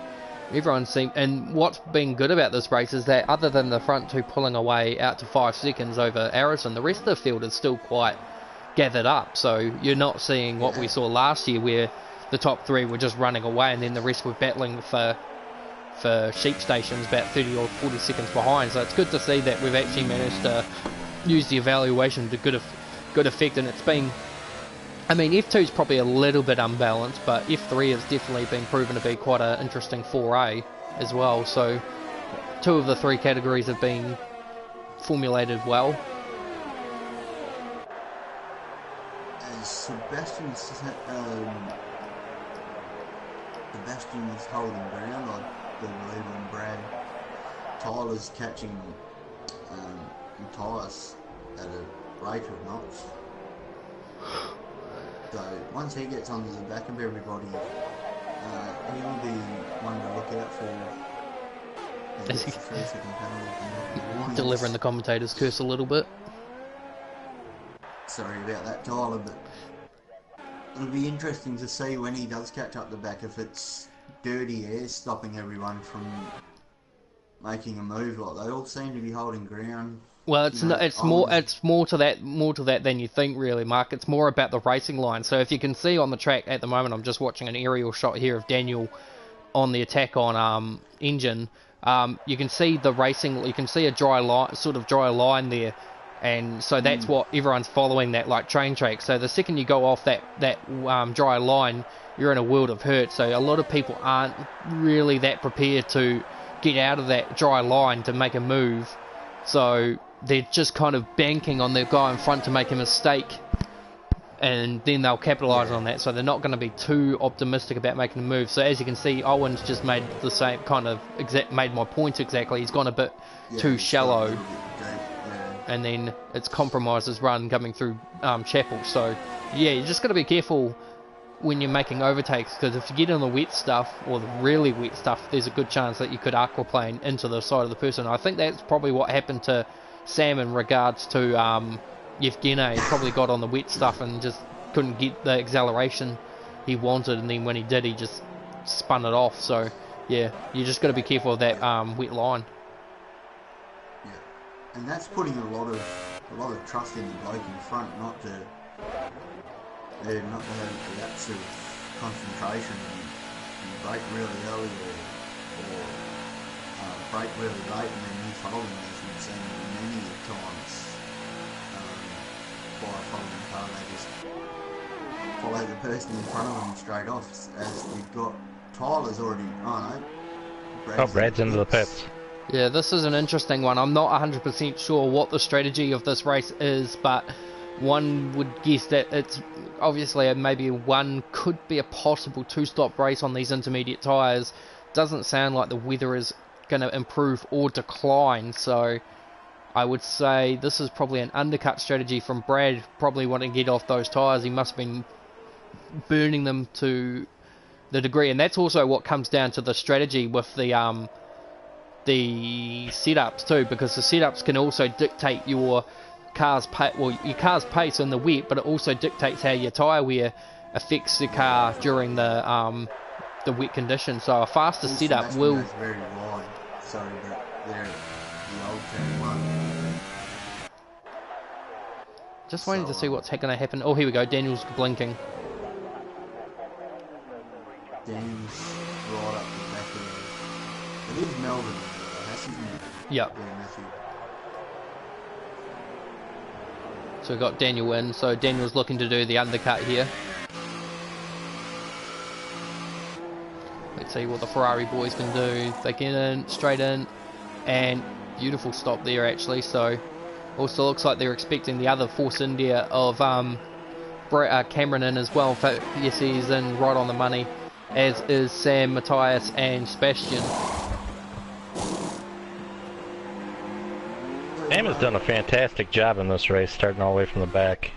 everyone seems, and what's been good about this race is that other than the front two pulling away out to 5 seconds over Harrison, the rest of the field is still quite gathered up. So you're not seeing what we saw last year, where the top 3 were just running away and then the rest were battling for sheep stations about 30 or 40 seconds behind. So it's good to see that we've actually managed to use the evaluation to good effect. And it's been, I mean, F2 is probably a little bit unbalanced, but F3 has definitely been proven to be quite an interesting 4A as well. So 2 of the 3 categories have been formulated well. As Sebastian is holding ground, I believe, on Brad. Tyler's catching Matthias at a rate of knots. So once he gets onto the back of everybody, he'll be one to look out for. Is he delivering the commentator's curse a little bit? Sorry about that, Tyler, but it'll be interesting to see when he does catch up the back if it's dirty air stopping everyone from making a move. Like they all seem to be holding ground. Well, it's more to that than you think, really, Mark. It's more about the racing line. So if you can see on the track at the moment, I'm just watching an aerial shot here of Daniel on the attack on engine. You can see the racing. You can see a dry line there, and so that's what everyone's following, that like train track. So the second you go off that dry line, you're in a world of hurt. So a lot of people aren't really that prepared to get out of that dry line to make a move. So they're just kind of banking on their guy in front to make a mistake, and then they'll capitalise on that. So they're not going to be too optimistic about making a move. So as you can see, Owen's just made the same kind of made my point exactly. He's gone a bit too shallow, and then it's compromised his run coming through Chapel. So yeah, you just got to be careful when you're making overtakes, because if you get on the wet stuff, or the really wet stuff, there's a good chance that you could aquaplane into the side of the person. I think that's probably what happened to Sam in regards to Yevgeny. He probably got on the wet stuff and just couldn't get the acceleration he wanted, and then when he did, he just spun it off. So yeah, you just got to be careful of that wet line. Yeah, and that's putting a lot of trust in the bloke in front, not to have the absolute concentration and break really early or break really late and then miss holding, as we've seen many times by a following car. They just follow the person in front of them straight off, as we've got Tyler's already, Brad's into the pits. Yeah, this is an interesting one. I'm not 100% sure what the strategy of this race is, but one would guess that it's obviously maybe one could be a possible two-stop race on these intermediate tyres. Doesn't sound like the weather is going to improve or decline, so I would say this is probably an undercut strategy from Brad, probably wanting to get off those tyres. He must have been burning them to the degree, and that's also what comes down to the strategy with the setups too, because the setups can also dictate your car's pace in the wet, but it also dictates how your tyre wear affects the car during the wet conditions. So a faster setup will. Very wide, so that they're the old TNF1. Just waiting to see what's going to happen. Oh, here we go. Daniel's blinking. Daniel's right up the back of it. It is Melbourne. Yep. So we've got Daniel in. So Daniel's looking to do the undercut here. Let's see what the Ferrari boys can do. They get in, straight in, and beautiful stop there actually. So also looks like they're expecting the other Force India of Cameron in as well. In fact, yes, he's in right on the money, as is Sam, Matthias, and Sebastian. Sam has done a fantastic job in this race, starting all the way from the back.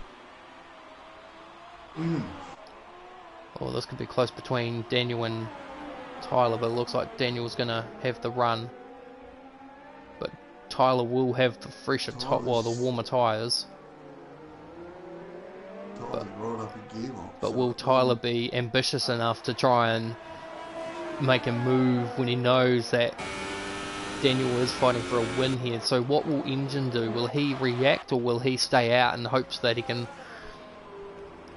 Oh, this could be close between Daniel and Tyler, but it looks like Daniel's going to have the run. But Tyler will have the fresher the warmer tyres. But will Tyler be ambitious enough to try and make a move when he knows that Daniel is fighting for a win here? So what will Engine do? Will he react, or will he stay out in hopes that he can...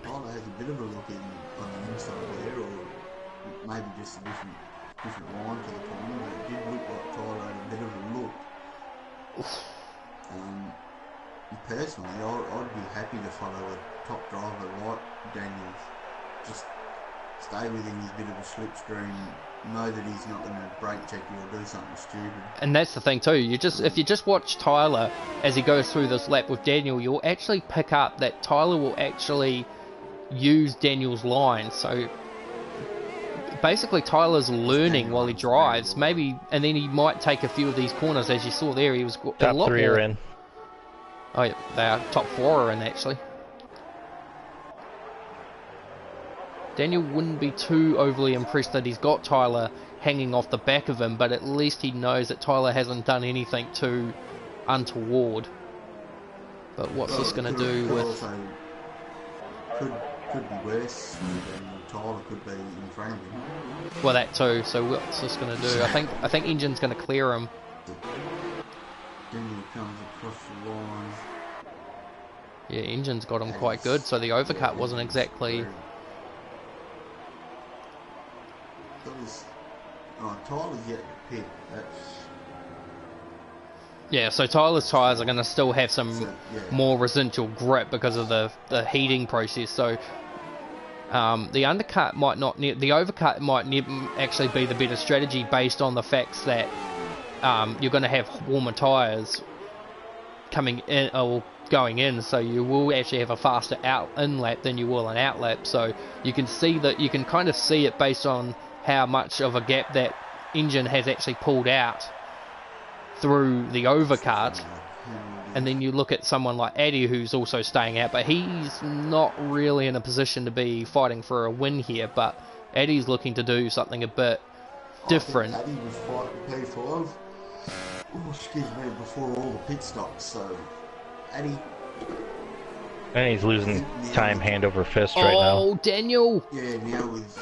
Tyler has a bit of a look in on the inside there, or maybe just a different line to the corner, but it did look like Tyler had a bit of a look. Personally, I'd be happy to follow a top driver like Daniels. Just stay within his bit of a slipstream, know that he's not going to brake check you or do something stupid. And that's the thing too, if you just watch Tyler as he goes through this lap with Daniel, you'll actually pick up that Tyler will actually use Daniel's line. So basically Tyler's learning while he drives, maybe, and then he might take a few of these corners. As you saw there, he was top a lot 3 more... are in. Oh yeah, they are. Top 4 are in actually. Daniel wouldn't be too overly impressed that he's got Tyler hanging off the back of him, but at least he knows that Tyler hasn't done anything too untoward. But what's this going to do with... Also, could be worse, and Tyler could be in front of him. Well, that too. So what's this going to do? I think Engine's going to clear him. Daniel comes across the line. Yeah, Engine's got him quite good, so the overcut wasn't exactly... Tyler's yet to pit. Yeah, so Tyler's tyres are going to still have some more residual grip because of the heating process. So the undercut might not... The overcut might actually be the better strategy based on the facts that you're going to have warmer tyres coming in or going in, so you will actually have a faster in lap than you will an out lap. So you can see that, you can kind of see it based on how much of a gap that Engine has actually pulled out through the overcut. And then you look at someone like Addy, who's also staying out, but he's not really in a position to be fighting for a win here. But Addy's looking to do something a bit different. Addy was fighting P5. Oh, excuse me, before all the pit stops. So Addy And he's losing time hand over fist right now. Oh, Daniel! Yeah, now with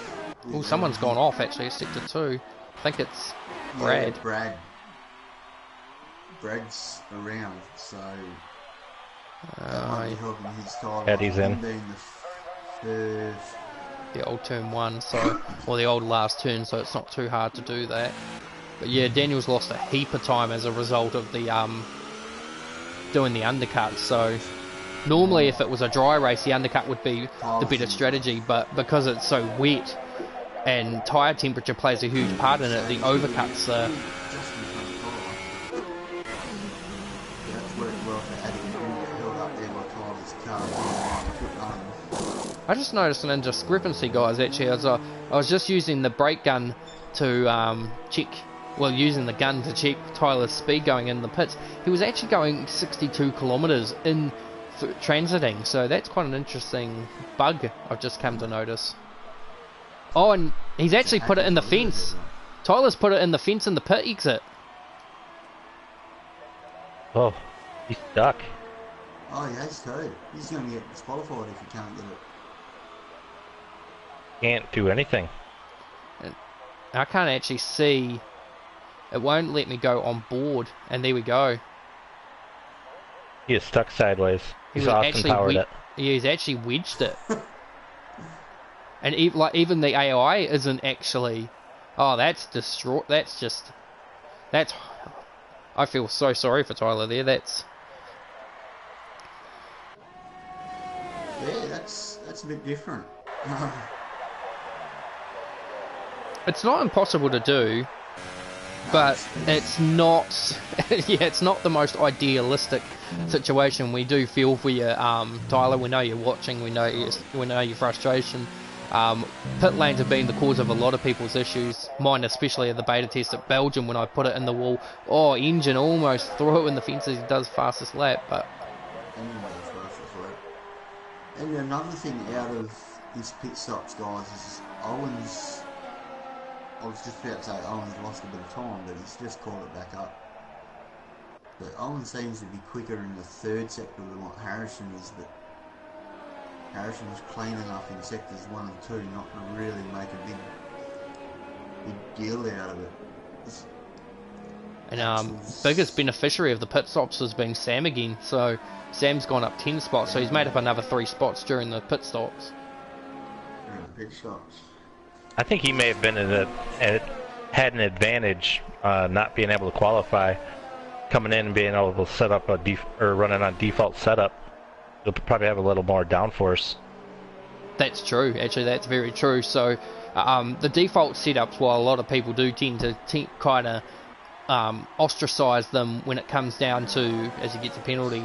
Oh, someone's gone off actually. It's sector 2. I think it's Brad. Yeah, Brad's around, so that might be helping his title. Eddie's in. Being the first. The old turn 1, so, or the old last turn, so it's not too hard to do that. But yeah, Daniel's lost a heap of time as a result of the doing the undercut. So normally, if it was a dry race, the undercut would be the better strategy. But because it's so wet and tyre temperature plays a huge part in it, the overcuts are. Just in front of Tyler. Yeah, that's worked well for Eddie. He didn't get held up there by Tyler's car. I just noticed an indiscrepancy, guys, actually. I was just using the brake gun to check, well, using the gun to check Tyler's speed going in the pits. He was actually going 62 kilometres in transiting, so that's quite an interesting bug I've just come to notice. Oh, and he's actually put it in the fence. Tyler's put it in the fence in the pit exit. Oh, he's stuck. Oh, he has too. He's going to get disqualified if he can't get it. Can't do anything. I can't actually see. It won't let me go on board, and there we go. He is stuck sideways. He's Austin powered it. He's actually wedged it. And even the AI isn't actually. Oh, that's distraught. That's just. That's. I feel so sorry for Tyler there. That's. Yeah, that's a bit different. It's not impossible to do, but it's not. Yeah, it's not the most idealistic situation. We do feel for you, Tyler. We know you're watching. We know your frustration. Pit lanes have been the cause of a lot of people's issues. Mine, especially at the beta test at Belgium when I put it in the wall. Oh, engine almost threw it in the fences. He does fastest lap, but. And another thing out of his pit stops, guys, is Owens. I was just about to say Owens lost a bit of time, but he's just caught it back up. But Owens seems to be quicker in the third sector than what Harrison is, but Harrison was clean enough in sectors 1 and 2 not to really make a big deal out of it. And biggest beneficiary of the pit stops has been Sam again, so Sam's gone up 10 spots, so he's made up another 3 spots during the pit stops. During the pit stops. I think he may have been had an advantage not being able to qualify, coming in and being able to set up or running on default setup. He'll probably have a little more downforce. That's true. Actually, that's very true. So the default setups, while a lot of people do tend to kind of ostracize them when it comes down to as he gets a penalty,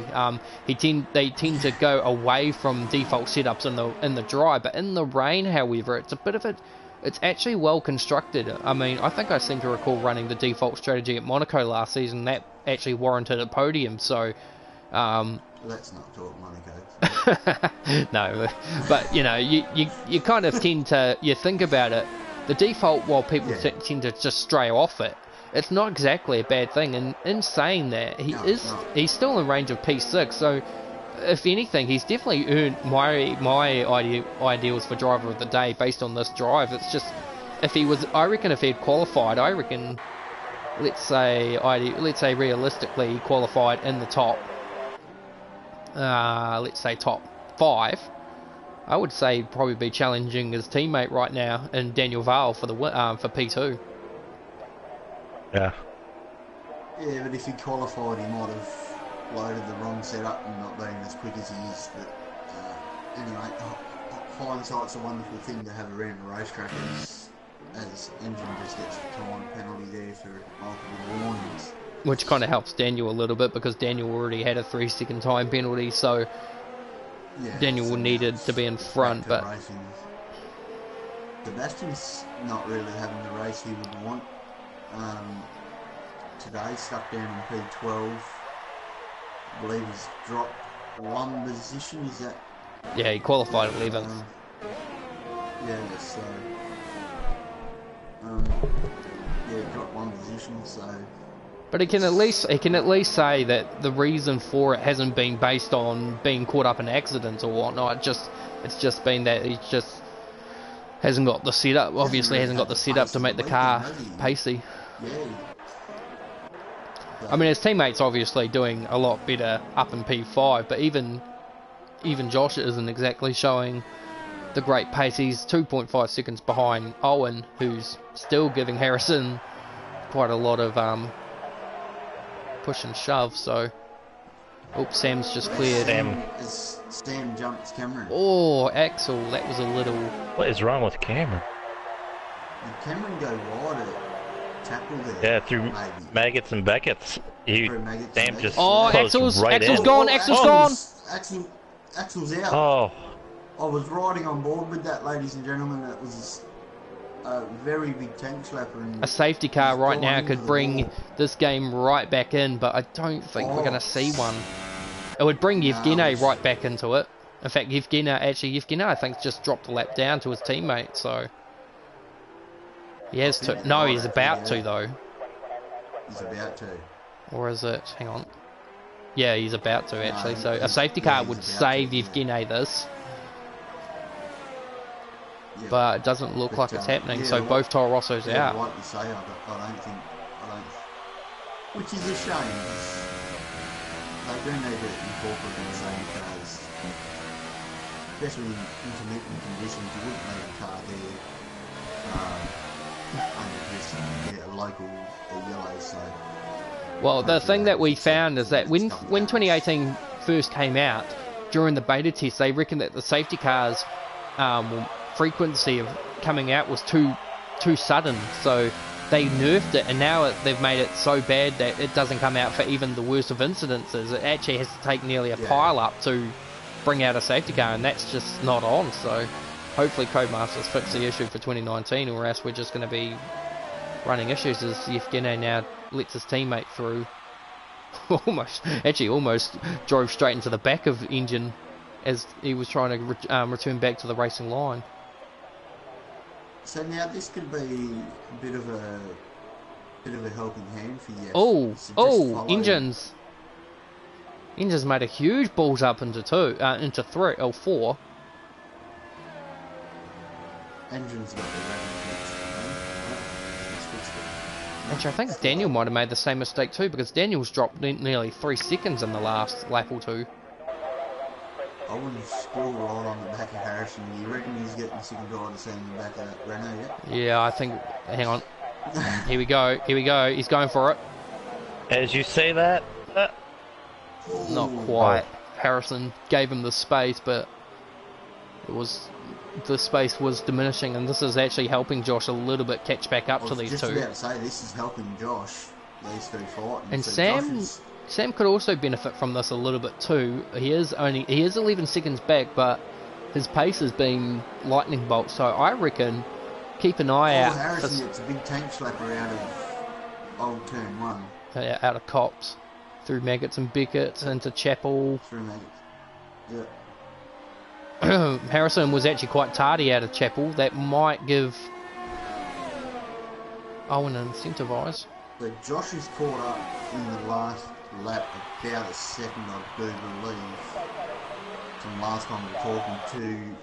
they tend to go away from default setups in the dry, but in the rain, however, it's a bit of a. It's actually well constructed. I mean, I think I seem to recall running the default strategy at Monaco last season. That actually warranted a podium. So, let's not talk Monaco. No, but you know, you kind of tend to think about it. The default, while people tend to just stray off it, it's not exactly a bad thing. And in saying that, he's still in range of P6. So, if anything, he's definitely earned my ideals for driver of the day based on this drive. It's just I reckon if he'd qualified, let's say realistically he qualified in the top, let's say top 5. I would say he'd probably be challenging his teammate right now in Daniel Valle for P2. Yeah. Yeah, but if he qualified, he might have loaded the wrong setup and not being as quick as he is. But anyway, hindsight's a wonderful thing to have around the racetrack as engine just gets a time penalty there for multiple warnings. Which kind of helps Daniel a little bit because Daniel already had a 3-second time penalty, so Daniel needed to be in front. But Sebastian's not really having the race he would want. Today, stuck down in P12. I believe he's dropped 1 position. Is that? Yeah, he qualified 11th. Yeah, so dropped 1 position. So But he can at least say that the reason for it hasn't been based on being caught up in accidents or whatnot. It's just been that he just hasn't got the setup. Obviously, hasn't got the setup to make the car pacey. Yeah. I mean, his teammates obviously doing a lot better up in P5, but even Josh isn't exactly showing the great pace. He's 2.5 seconds behind Owen, who's still giving Harrison quite a lot of push and shove. So, oops, Sam's just cleared. Sam jumps Cameron. Oh, Axel, that was a little. What is wrong with Cameron? Did Cameron go wide at tackle there? Yeah, through Maggots and Beckett's. Sam just Axel's right Axel's in. gone. Axel's gone. Axel's out. Oh. I was riding on board with that, ladies and gentlemen. That was a very big tank slapper. And a safety car right now could bring this game right back in, but I don't think we're going to see one. It would bring Yevgeny right back into it. In fact, Yevgeny I think just dropped a lap down to his teammate, so he has to. No, he's about to though. He's about to. Or is it? Hang on. Yeah, he's about to actually. So a safety car would save Yevgeny this. Yeah. But it doesn't look like it's happening, so both Toro Rosso's out. Like you say, I don't. Which is a shame. They do need to incorporate the same cars, especially in intermittent conditions. You wouldn't leave a car there under just a local yellow. So. Well, the thing that we found is that when 2018 first came out, during the beta test, they reckoned that the safety cars frequency of coming out was too sudden, so they nerfed it, and now they've made it so bad that it doesn't come out for even the worst of incidences. It actually has to take nearly a pile up to bring out a safety car, and that's just not on. So hopefully Codemasters fix the issue for 2019, or else we're just going to be running issues as Yevgeny now lets his teammate through. almost drove straight into the back of engine as he was trying to return back to the racing line. So now this could be a bit of a helping hand for you. Engines made a huge balls up into four. Engines got the Actually, I think Daniel might have made the same mistake too, because Daniel's dropped nearly 3 seconds in the last lap or two. I wouldn't score right on the back of Harrison. You reckon he's getting sick and tired of seeing the back of that Renault, yeah? Yeah, I think... Hang on. Here we go. He's going for it. As you say that... Not quite. Harrison gave him the space, but the space was diminishing, and this is actually helping Josh a little bit catch back up to these two. I was just about to say, this is helping Josh, these two fighting. And so Sam could also benefit from this a little bit too. He is 11 seconds back, but his pace has been lightning bolt. So I reckon keep an eye out. Harrison gets a big tank slapper out of old turn 1. Out of Cops, through Maggots and Beckett into Chapel. Through Maggots. Yeah. Harrison was actually quite tardy out of Chapel. That might give Owen an incentivise. So Josh is caught up in the last lap about a second, I do believe, from last time we were talking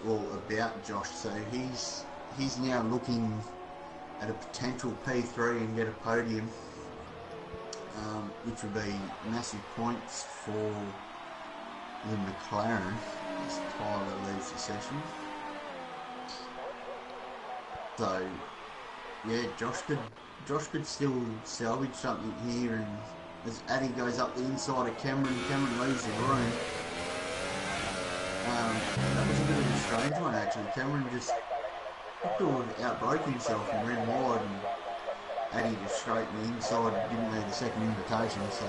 about Josh. So he's now looking at a potential P3 and get a podium, which would be massive points for the McLaren as Tyler leaves the session. So yeah, Josh could still salvage something here, and as Addy goes up the inside of Cameron leaves the room. That was a bit of a strange one actually. Cameron just outbroke himself and ran wide, and Addy just straight in the inside, didn't need a second invitation, so...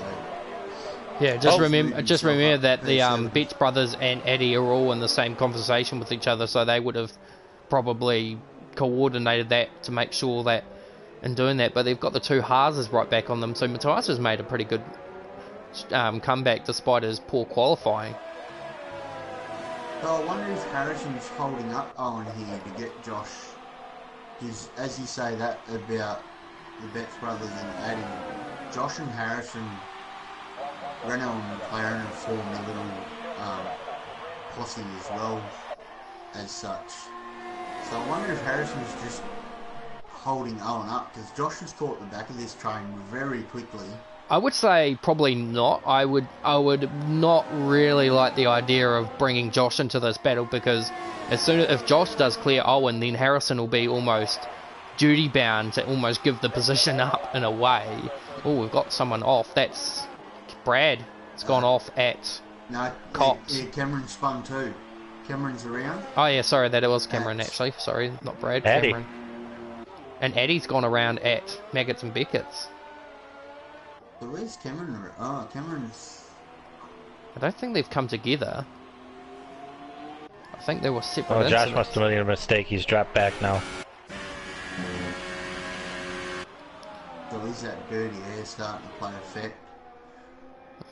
Yeah, just remember that the Betts brothers and Addy are all in the same conversation with each other, so they would have probably coordinated that to make sure that in doing that, but they've got the two Haases right back on them, so Matthias has made a pretty good comeback despite his poor qualifying. So I wonder if Harrison's holding up Owen here to get Josh, because as you say that about the Betts brothers and Addy Josh and Harrison, Renault and McLaren have formed a little posse as well as such. So I wonder if Harrison's just holding Owen up, because Josh has caught the back of this train very quickly. I would say probably not. I would not really like the idea of bringing Josh into this battle, because as soon as if Josh does clear Owen, then Harrison will be almost duty bound to almost give the position up in a way. Oh, we've got someone off. That's Brad. It's gone off at Cops. Yeah, Cameron spun too. Cameron's around. Oh yeah, sorry, that it was Cameron actually. Sorry, not Brad. Eddie. Cameron. And Eddie's gone around at Maggots and Beckett's. So where's Cameron? Oh, Cameron's... I don't think they've come together. I think they were separate. Oh, Josh incidents. must have made a mistake. He's dropped back now. So is that dirty air starting to play effect?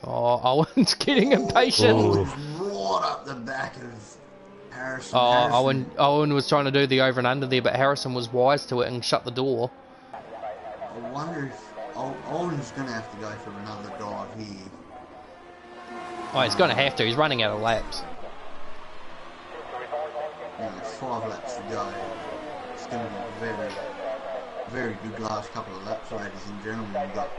Oh, Owen's getting impatient. Ooh. Right up the back of Harrison. Oh, Harrison. Owen was trying to do the over and under there, but Harrison was wise to it and shut the door. I wonder if Owen's going to have to go for another dive here. Oh, he's going to have to. He's running out of laps. You know, 5 laps to go. It's going to be very, very good last couple of laps, ladies and gentlemen. We've got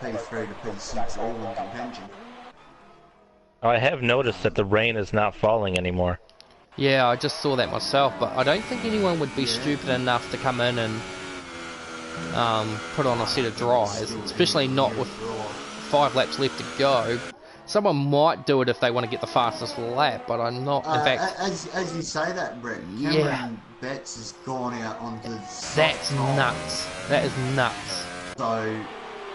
P3 to P6 all in contention. Oh, I have noticed that the rain is not falling anymore. Yeah, I just saw that myself, but I don't think anyone would be stupid enough to come in and put on a set of dries, especially not with 5 laps left to go. Someone might do it if they want to get the fastest lap, but I'm not. In fact, as you say that, Brett, Cameron Betts has gone out onto the that's nuts. That is nuts. So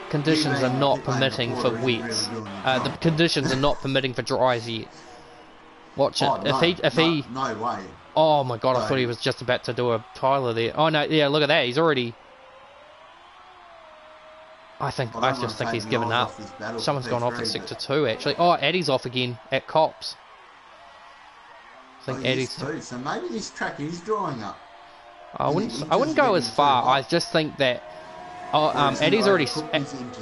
conditions are not permitting for wets. The conditions are not permitting for dries yet. Watch it. No way. Oh my god, I thought he was just about to do a Tyler there. Oh no, yeah, look at that. He's already. I just think he's given up. Someone's gone off at sector 2 actually. Oh, Eddie's off again at Cops. I think Eddie's too. So maybe this track is drying up. I wouldn't go as far. I just think that Eddie's already.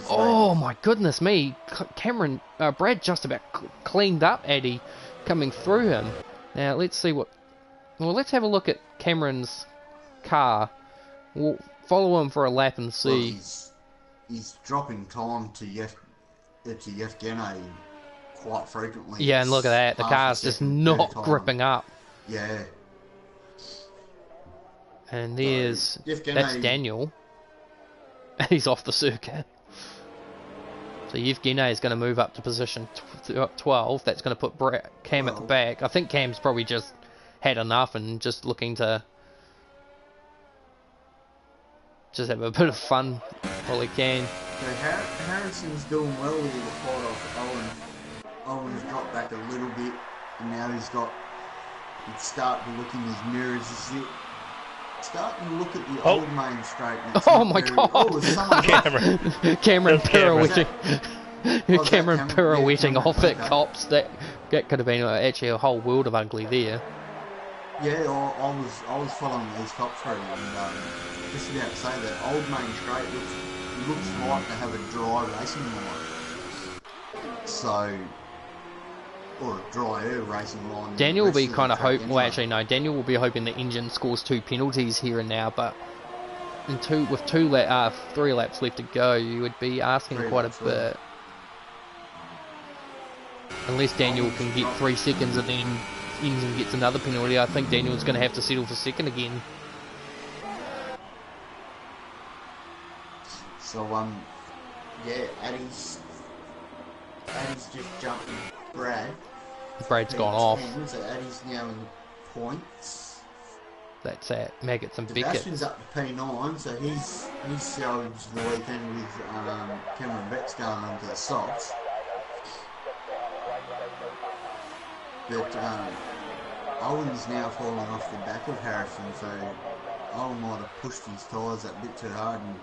Oh my goodness me! Cameron, Brad just about cleaned up Eddie coming through him. Now let's see what. Well, let's have a look at Cameron's car. We'll follow him for a lap and see. Well, he's dropping time to Yevgeny quite frequently. Yeah, and look at that. The car's just not gripping up. Yeah. And there's that's Daniel. He's off the circuit. So Yevgeny is going to move up to position 12. That's going to put Cam at the back. I think Cam's probably just had enough and just looking to just have a bit of fun while he can. So Harrison's doing well with the fight off Owen. Owen's dropped back a little bit, and now he's starting to look in his mirrors. Is it starting to look at the old main straight? Oh my god! Cameron pirouetting. Cameron pirouetting off at Cops. That could have been actually a whole world of ugly there. Yeah, I was following these Cops road, and just about to say that old main straight looks like to have a dry racing line. So, or a drier racing line. Daniel will be kind of hoping. Well, actually, no. Daniel will be hoping the engine scores 2 penalties here and now, but with 3 laps left to go, you would be asking quite a bit. Unless Daniel can get 3 seconds and then engine gets another penalty, I think Daniel's going to have to settle for second again. So yeah, Addie's just jumping Brad's gone off. So Addie's now in points. That's at Maggots and Beckett. Sebastian's up to P9, so he's salvaged the weekend with Cameron Betts going on to the softs. But Owen's now falling off the back of Harrison, so Owen might have pushed his tyres that bit too hard, and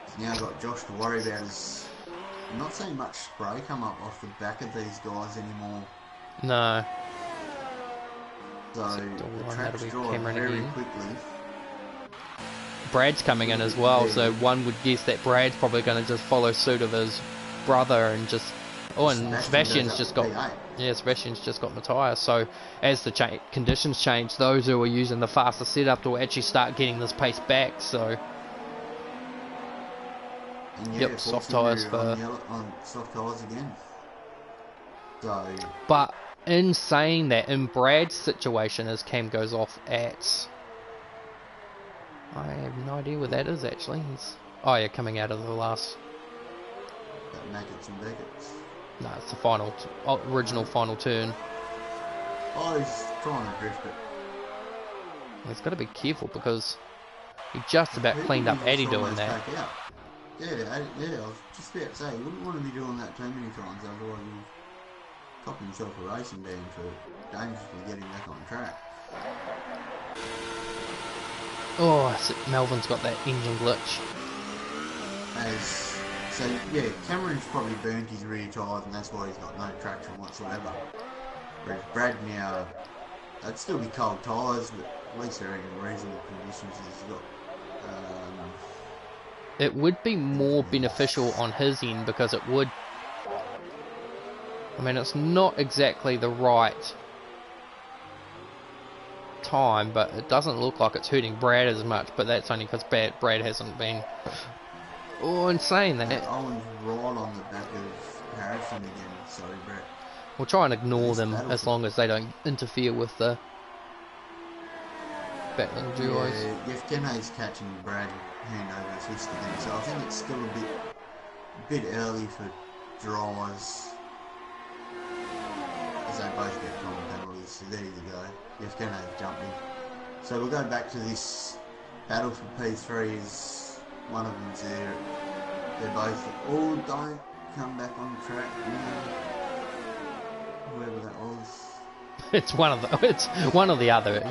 he's now got Josh to worry about. I'm not seeing much spray come up off the back of these guys anymore. No. So the track's drying very quickly. Brad's coming in as well, so one would guess that Brad's probably going to just follow suit of his brother and just... Oh, and Sebastian's just got... Yeah, Sebastian's just got Matthias, so as the conditions change, those who are using the faster setup will actually start getting this pace back, so... Yep, soft tyres for... On soft tyres again. So... But in saying that, in Brad's situation, as Cam goes off at... I have no idea where that is actually. He's... Oh yeah, coming out of the last... Maggots and Baggots. No, it's the final... original final turn. Oh, he's trying to drift it. He's got to be careful because he just about cleaned up Eddie doing that. Yeah, I was just about to say, you wouldn't want to be doing that too many times, otherwise you'll cop himself a racing ban for dangerously getting back on track. Oh, Melvin's got that engine glitch. So yeah, Cameron's probably burnt his rear tyres and that's why he's got no traction whatsoever. Whereas Brad now, it'd still be cold tyres, but at least they're in reasonable conditions. He's got... It would be more beneficial on his end because it would... I mean, it's not exactly the right time, but it doesn't look like it's hurting Brad as much, but that's only because Brad hasn't been... Oh, in saying that... Owen's right on the back of Harrison again, sorry Brad. We'll try and ignore them as long as they don't interfere with the battling duos. Yeah, Yevgeny's catching Brad hand over fist again, so I think it's still a bit early for draws. As they both get common penalties, so there you go. Yevgeny's jumping. So we'll go back to this battle for P3 as one of them's there. They're both, oh, don't come back on track now. Whoever that was. It's one of the other.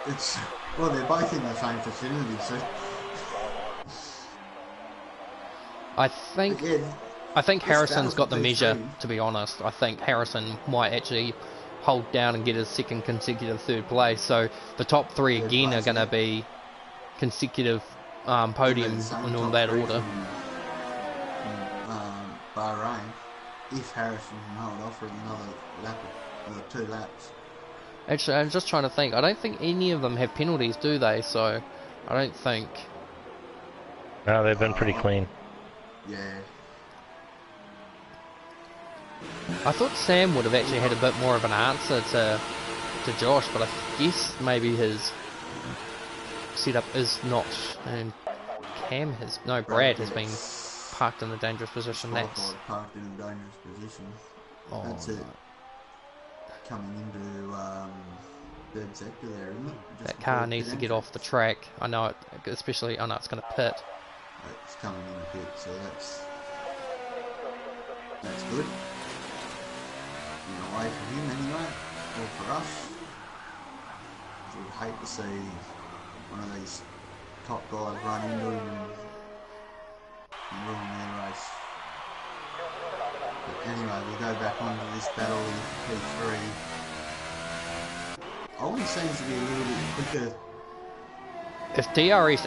It's well, they're both in the same vicinity, so I think Harrison's got the measure, to be honest. I think Harrison might actually hold down and get his second consecutive third place. So the top three again are going to be consecutive podiums in all that order. Bahrain, if Harrison can hold off for another lap or 2 laps. Actually, I'm just trying to think. I don't think any of them have penalties, do they? So I don't think. No, they've been pretty clean. Yeah. I thought Sam would have actually had a bit more of an answer to Josh, but I guess maybe his setup is not. And Cam has Brad has been parked in a dangerous position. That's parked in a dangerous position. Oh, that's it. Coming into third sector there, isn't it? Just that car needs to get off the track. I know it, especially. I know it's going to pit. It's coming in the pit, so that's good. In a way for him anyway, or for us. We'd hate to see one of these top guys run into him and ruin their race. But anyway, we'll go back onto this battle in P3. Owen seems to be a little bit quicker. If DRS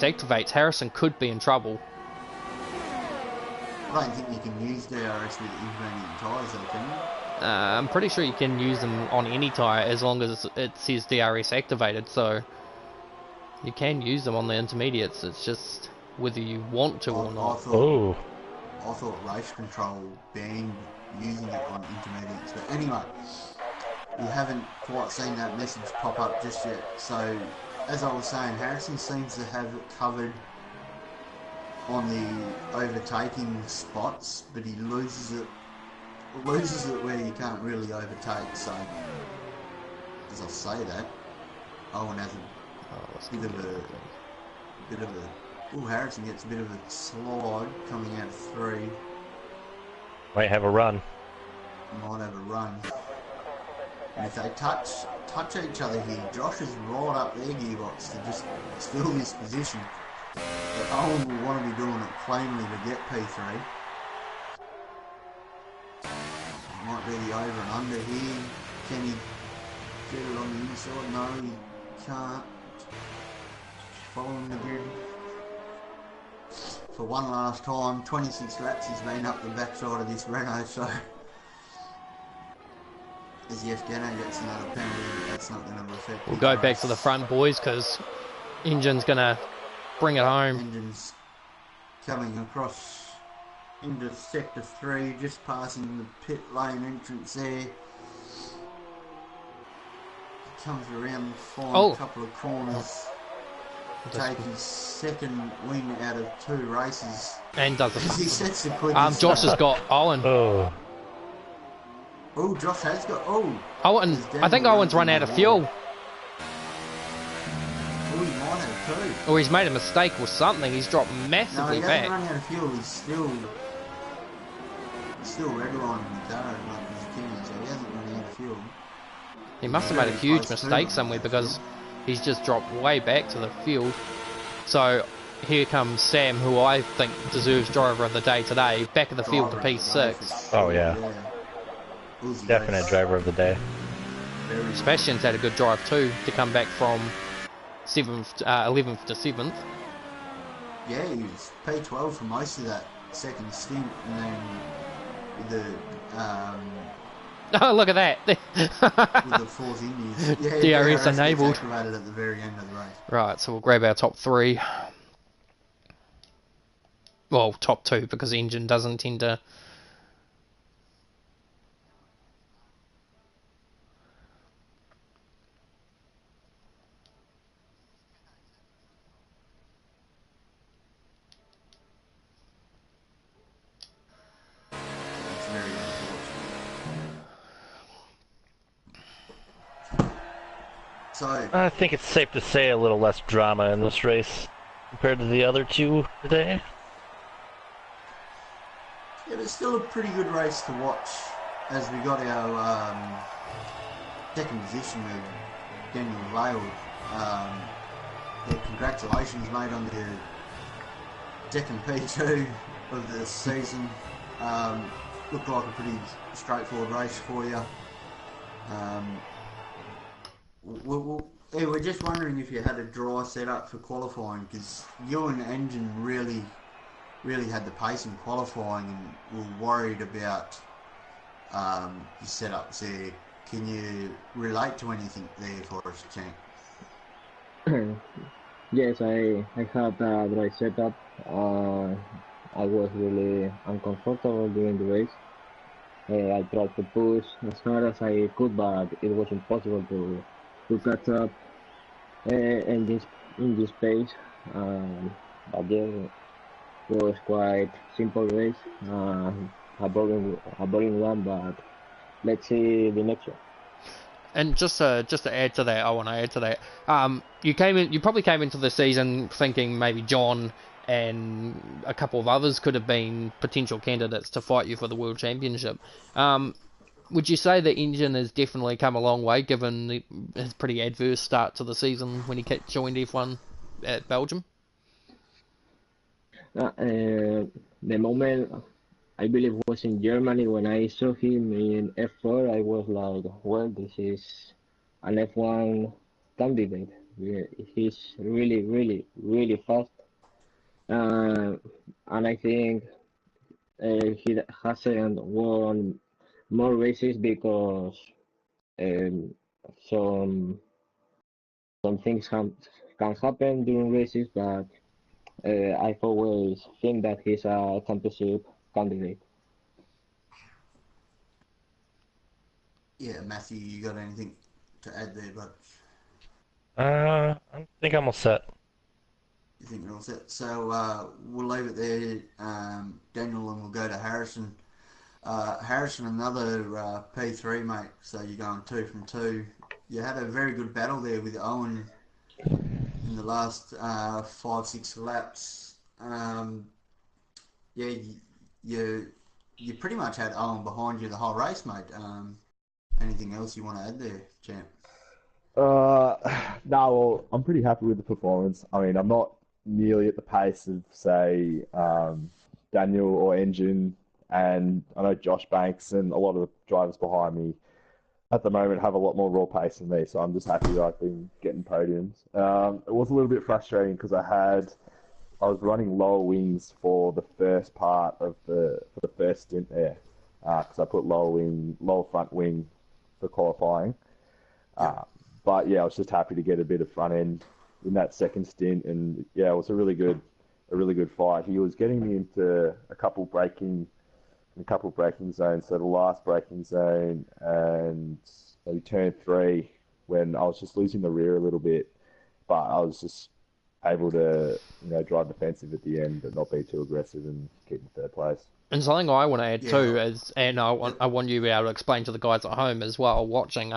activates, Harrison could be in trouble. I don't think you can use DRS with intermediate tyres though, can you? I'm pretty sure you can use them on any tyre as long as it says DRS activated, so you can use them on the intermediates. It's just whether you want to or not. I thought race control banned using it on intermediates, but anyway, we haven't quite seen that message pop up just yet. So, as I was saying, Harrison seems to have it covered on the overtaking spots, but he loses it where you can't really overtake. So, as I say that, Owen has a bit of a. Oh, Harrison gets a bit of a slide coming out of 3. Might have a run. Might have a run. And if they touch each other here, Josh is right up their gearbox to just steal this position. But Owen will want to be doing it cleanly to get P3. Might be the over and under here. Can he get it on the inside? No, he can't. following the grid for one last time. 26 laps he's been up the backside of this Renault, so as the Afghano gets another penalty, that's not going to affect. We'll go back to the front, boys, because Engine's going to bring it home. Engine's coming across into sector 3, just passing the pit lane entrance there. Comes around the final couple of corners. Take his second win out of 2 races. And does it. He sets the quickest. Josh has got Owen. Oh, Josh has got. Owen. I think Owen's run out of fuel. He might have too. Or he's made a mistake or something. He's dropped massively back. No, he hasn't run out of fuel. He's still redlining the car as much as he can, so he hasn't run out of fuel. He must have made a huge mistake somewhere because he's just dropped way back to the field. So here comes Sam, who I think deserves driver of the day today, back of the field to P6. Oh yeah, definite driver of the day. Sebastian's had a good drive too to come back from 11th to 7th. Yeah, he was P12 for most of that second stint, and then with the oh, look at that! with the Force Indies, DRS enabled activated at the very end of the race. Right, so we'll grab our top 3. Well, top 2 because Engine doesn't tend to. So I think it's safe to say a little less drama in this race compared to the other 2 today. Yeah, but still a pretty good race to watch as we got our second position with Daniel Vale. Congratulations, mate, on the second P2 of the season. Looked like a pretty straightforward race for you. We're just wondering if you had a dry setup for qualifying, because you and Engine really had the pace in qualifying and were worried about your setups there. Can you relate to anything there for us, champ? Yes, I had a dry setup. I was really uncomfortable during the race. I tried to push as hard as I could, but it was impossible to catch up in this pace. But yeah, it was quite simple race. A boring one, but let's see the next one. And just to add to that, I want to add to that. You probably came into the season thinking maybe John and a couple of others could have been potential candidates to fight you for the World Championship. Would you say the Engine has definitely come a long way, given his pretty adverse start to the season when he joined F1 at Belgium? The moment I believe was in Germany when I saw him in F4, I was like, well, this is an F1 candidate. He's really fast, and I think he hasn't won more races because some things can happen during races, but I've always think that he's a championship candidate. Yeah, Matthew, you got anything to add there, bud? I think I'm all set. You think you're all set? So we'll leave it there, Daniel, and we'll go to Harrison. Harrison, another P3, mate, so you're going 2 from 2. You had a very good battle there with Owen in the last 5-6 laps. Yeah, you pretty much had Owen behind you the whole race, mate. Anything else you want to add there, champ? Well, I'm pretty happy with the performance. I mean, I'm not nearly at the pace of, say, Daniel or Engine, and I know Josh Banks and a lot of the drivers behind me at the moment have a lot more raw pace than me, so I'm just happy that I've been getting podiums. It was a little bit frustrating because I was running lower wings for the first part of the first stint there because I put lower front wing for qualifying. Yep. But yeah, I was just happy to get a bit of front end in that second stint, and yeah, it was a really good fight. He was getting me into a couple braking zones. So the last braking zone and maybe turn three when I was just losing the rear a little bit, but I was just able to drive defensive at the end, but not be too aggressive and keep in third place. And something I want to add Yeah. too is, and Yep. I want you to be able to explain to the guys at home as well watching.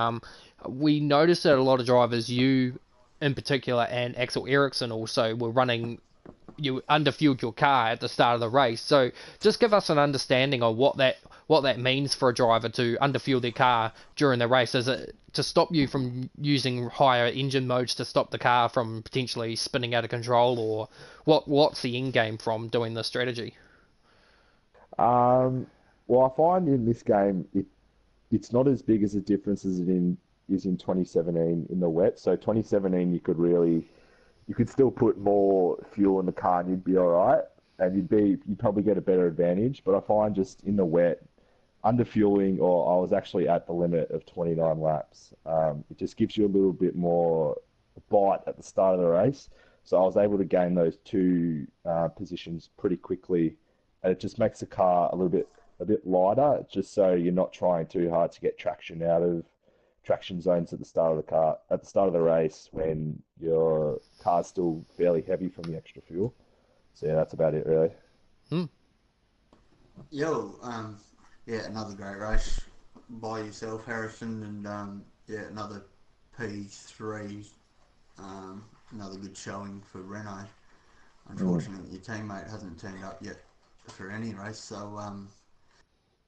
We noticed that a lot of drivers, you in particular, and Axel Ericsson also were running. You underfueled your car at the start of the race, so just give us an understanding of what that means for a driver to underfuel their car during the race. Is it to stop you from using higher engine modes to stop the car from potentially spinning out of control, or what's the end game from doing this strategy? Um, well, I find in this game it's not as big as a difference as is in 2017 in the wet. So 2017 you could still put more fuel in the car and you'd be all right, and you'd probably get a better advantage. But I find just in the wet, underfueling, or I was actually at the limit of 29 laps. It just gives you a little bit more bite at the start of the race. So I was able to gain those two positions pretty quickly, and it just makes the car a bit lighter, just so you're not trying too hard to get traction out of traction zones at the start of the race when your car's still fairly heavy from the extra fuel. So yeah, that's about it really. Hmm. Yo, yeah, another great race by yourself, Harrison, and yeah, another P3, another good showing for Renault. Mm. Unfortunately, your teammate hasn't turned up yet for any race, so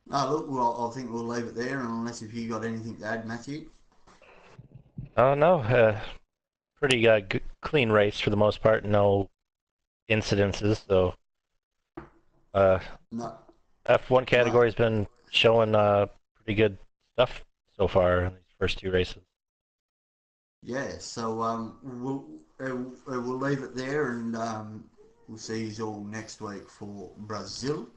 no, look, well, I think we'll leave it there, unless if you got anything to add, Matthew. Oh no, pretty clean race for the most part. No incidences, so uh, No, F1 no, category has been showing pretty good stuff so far in these first two races. yeah. So we'll leave it there, and we'll see you all next week for Brazil.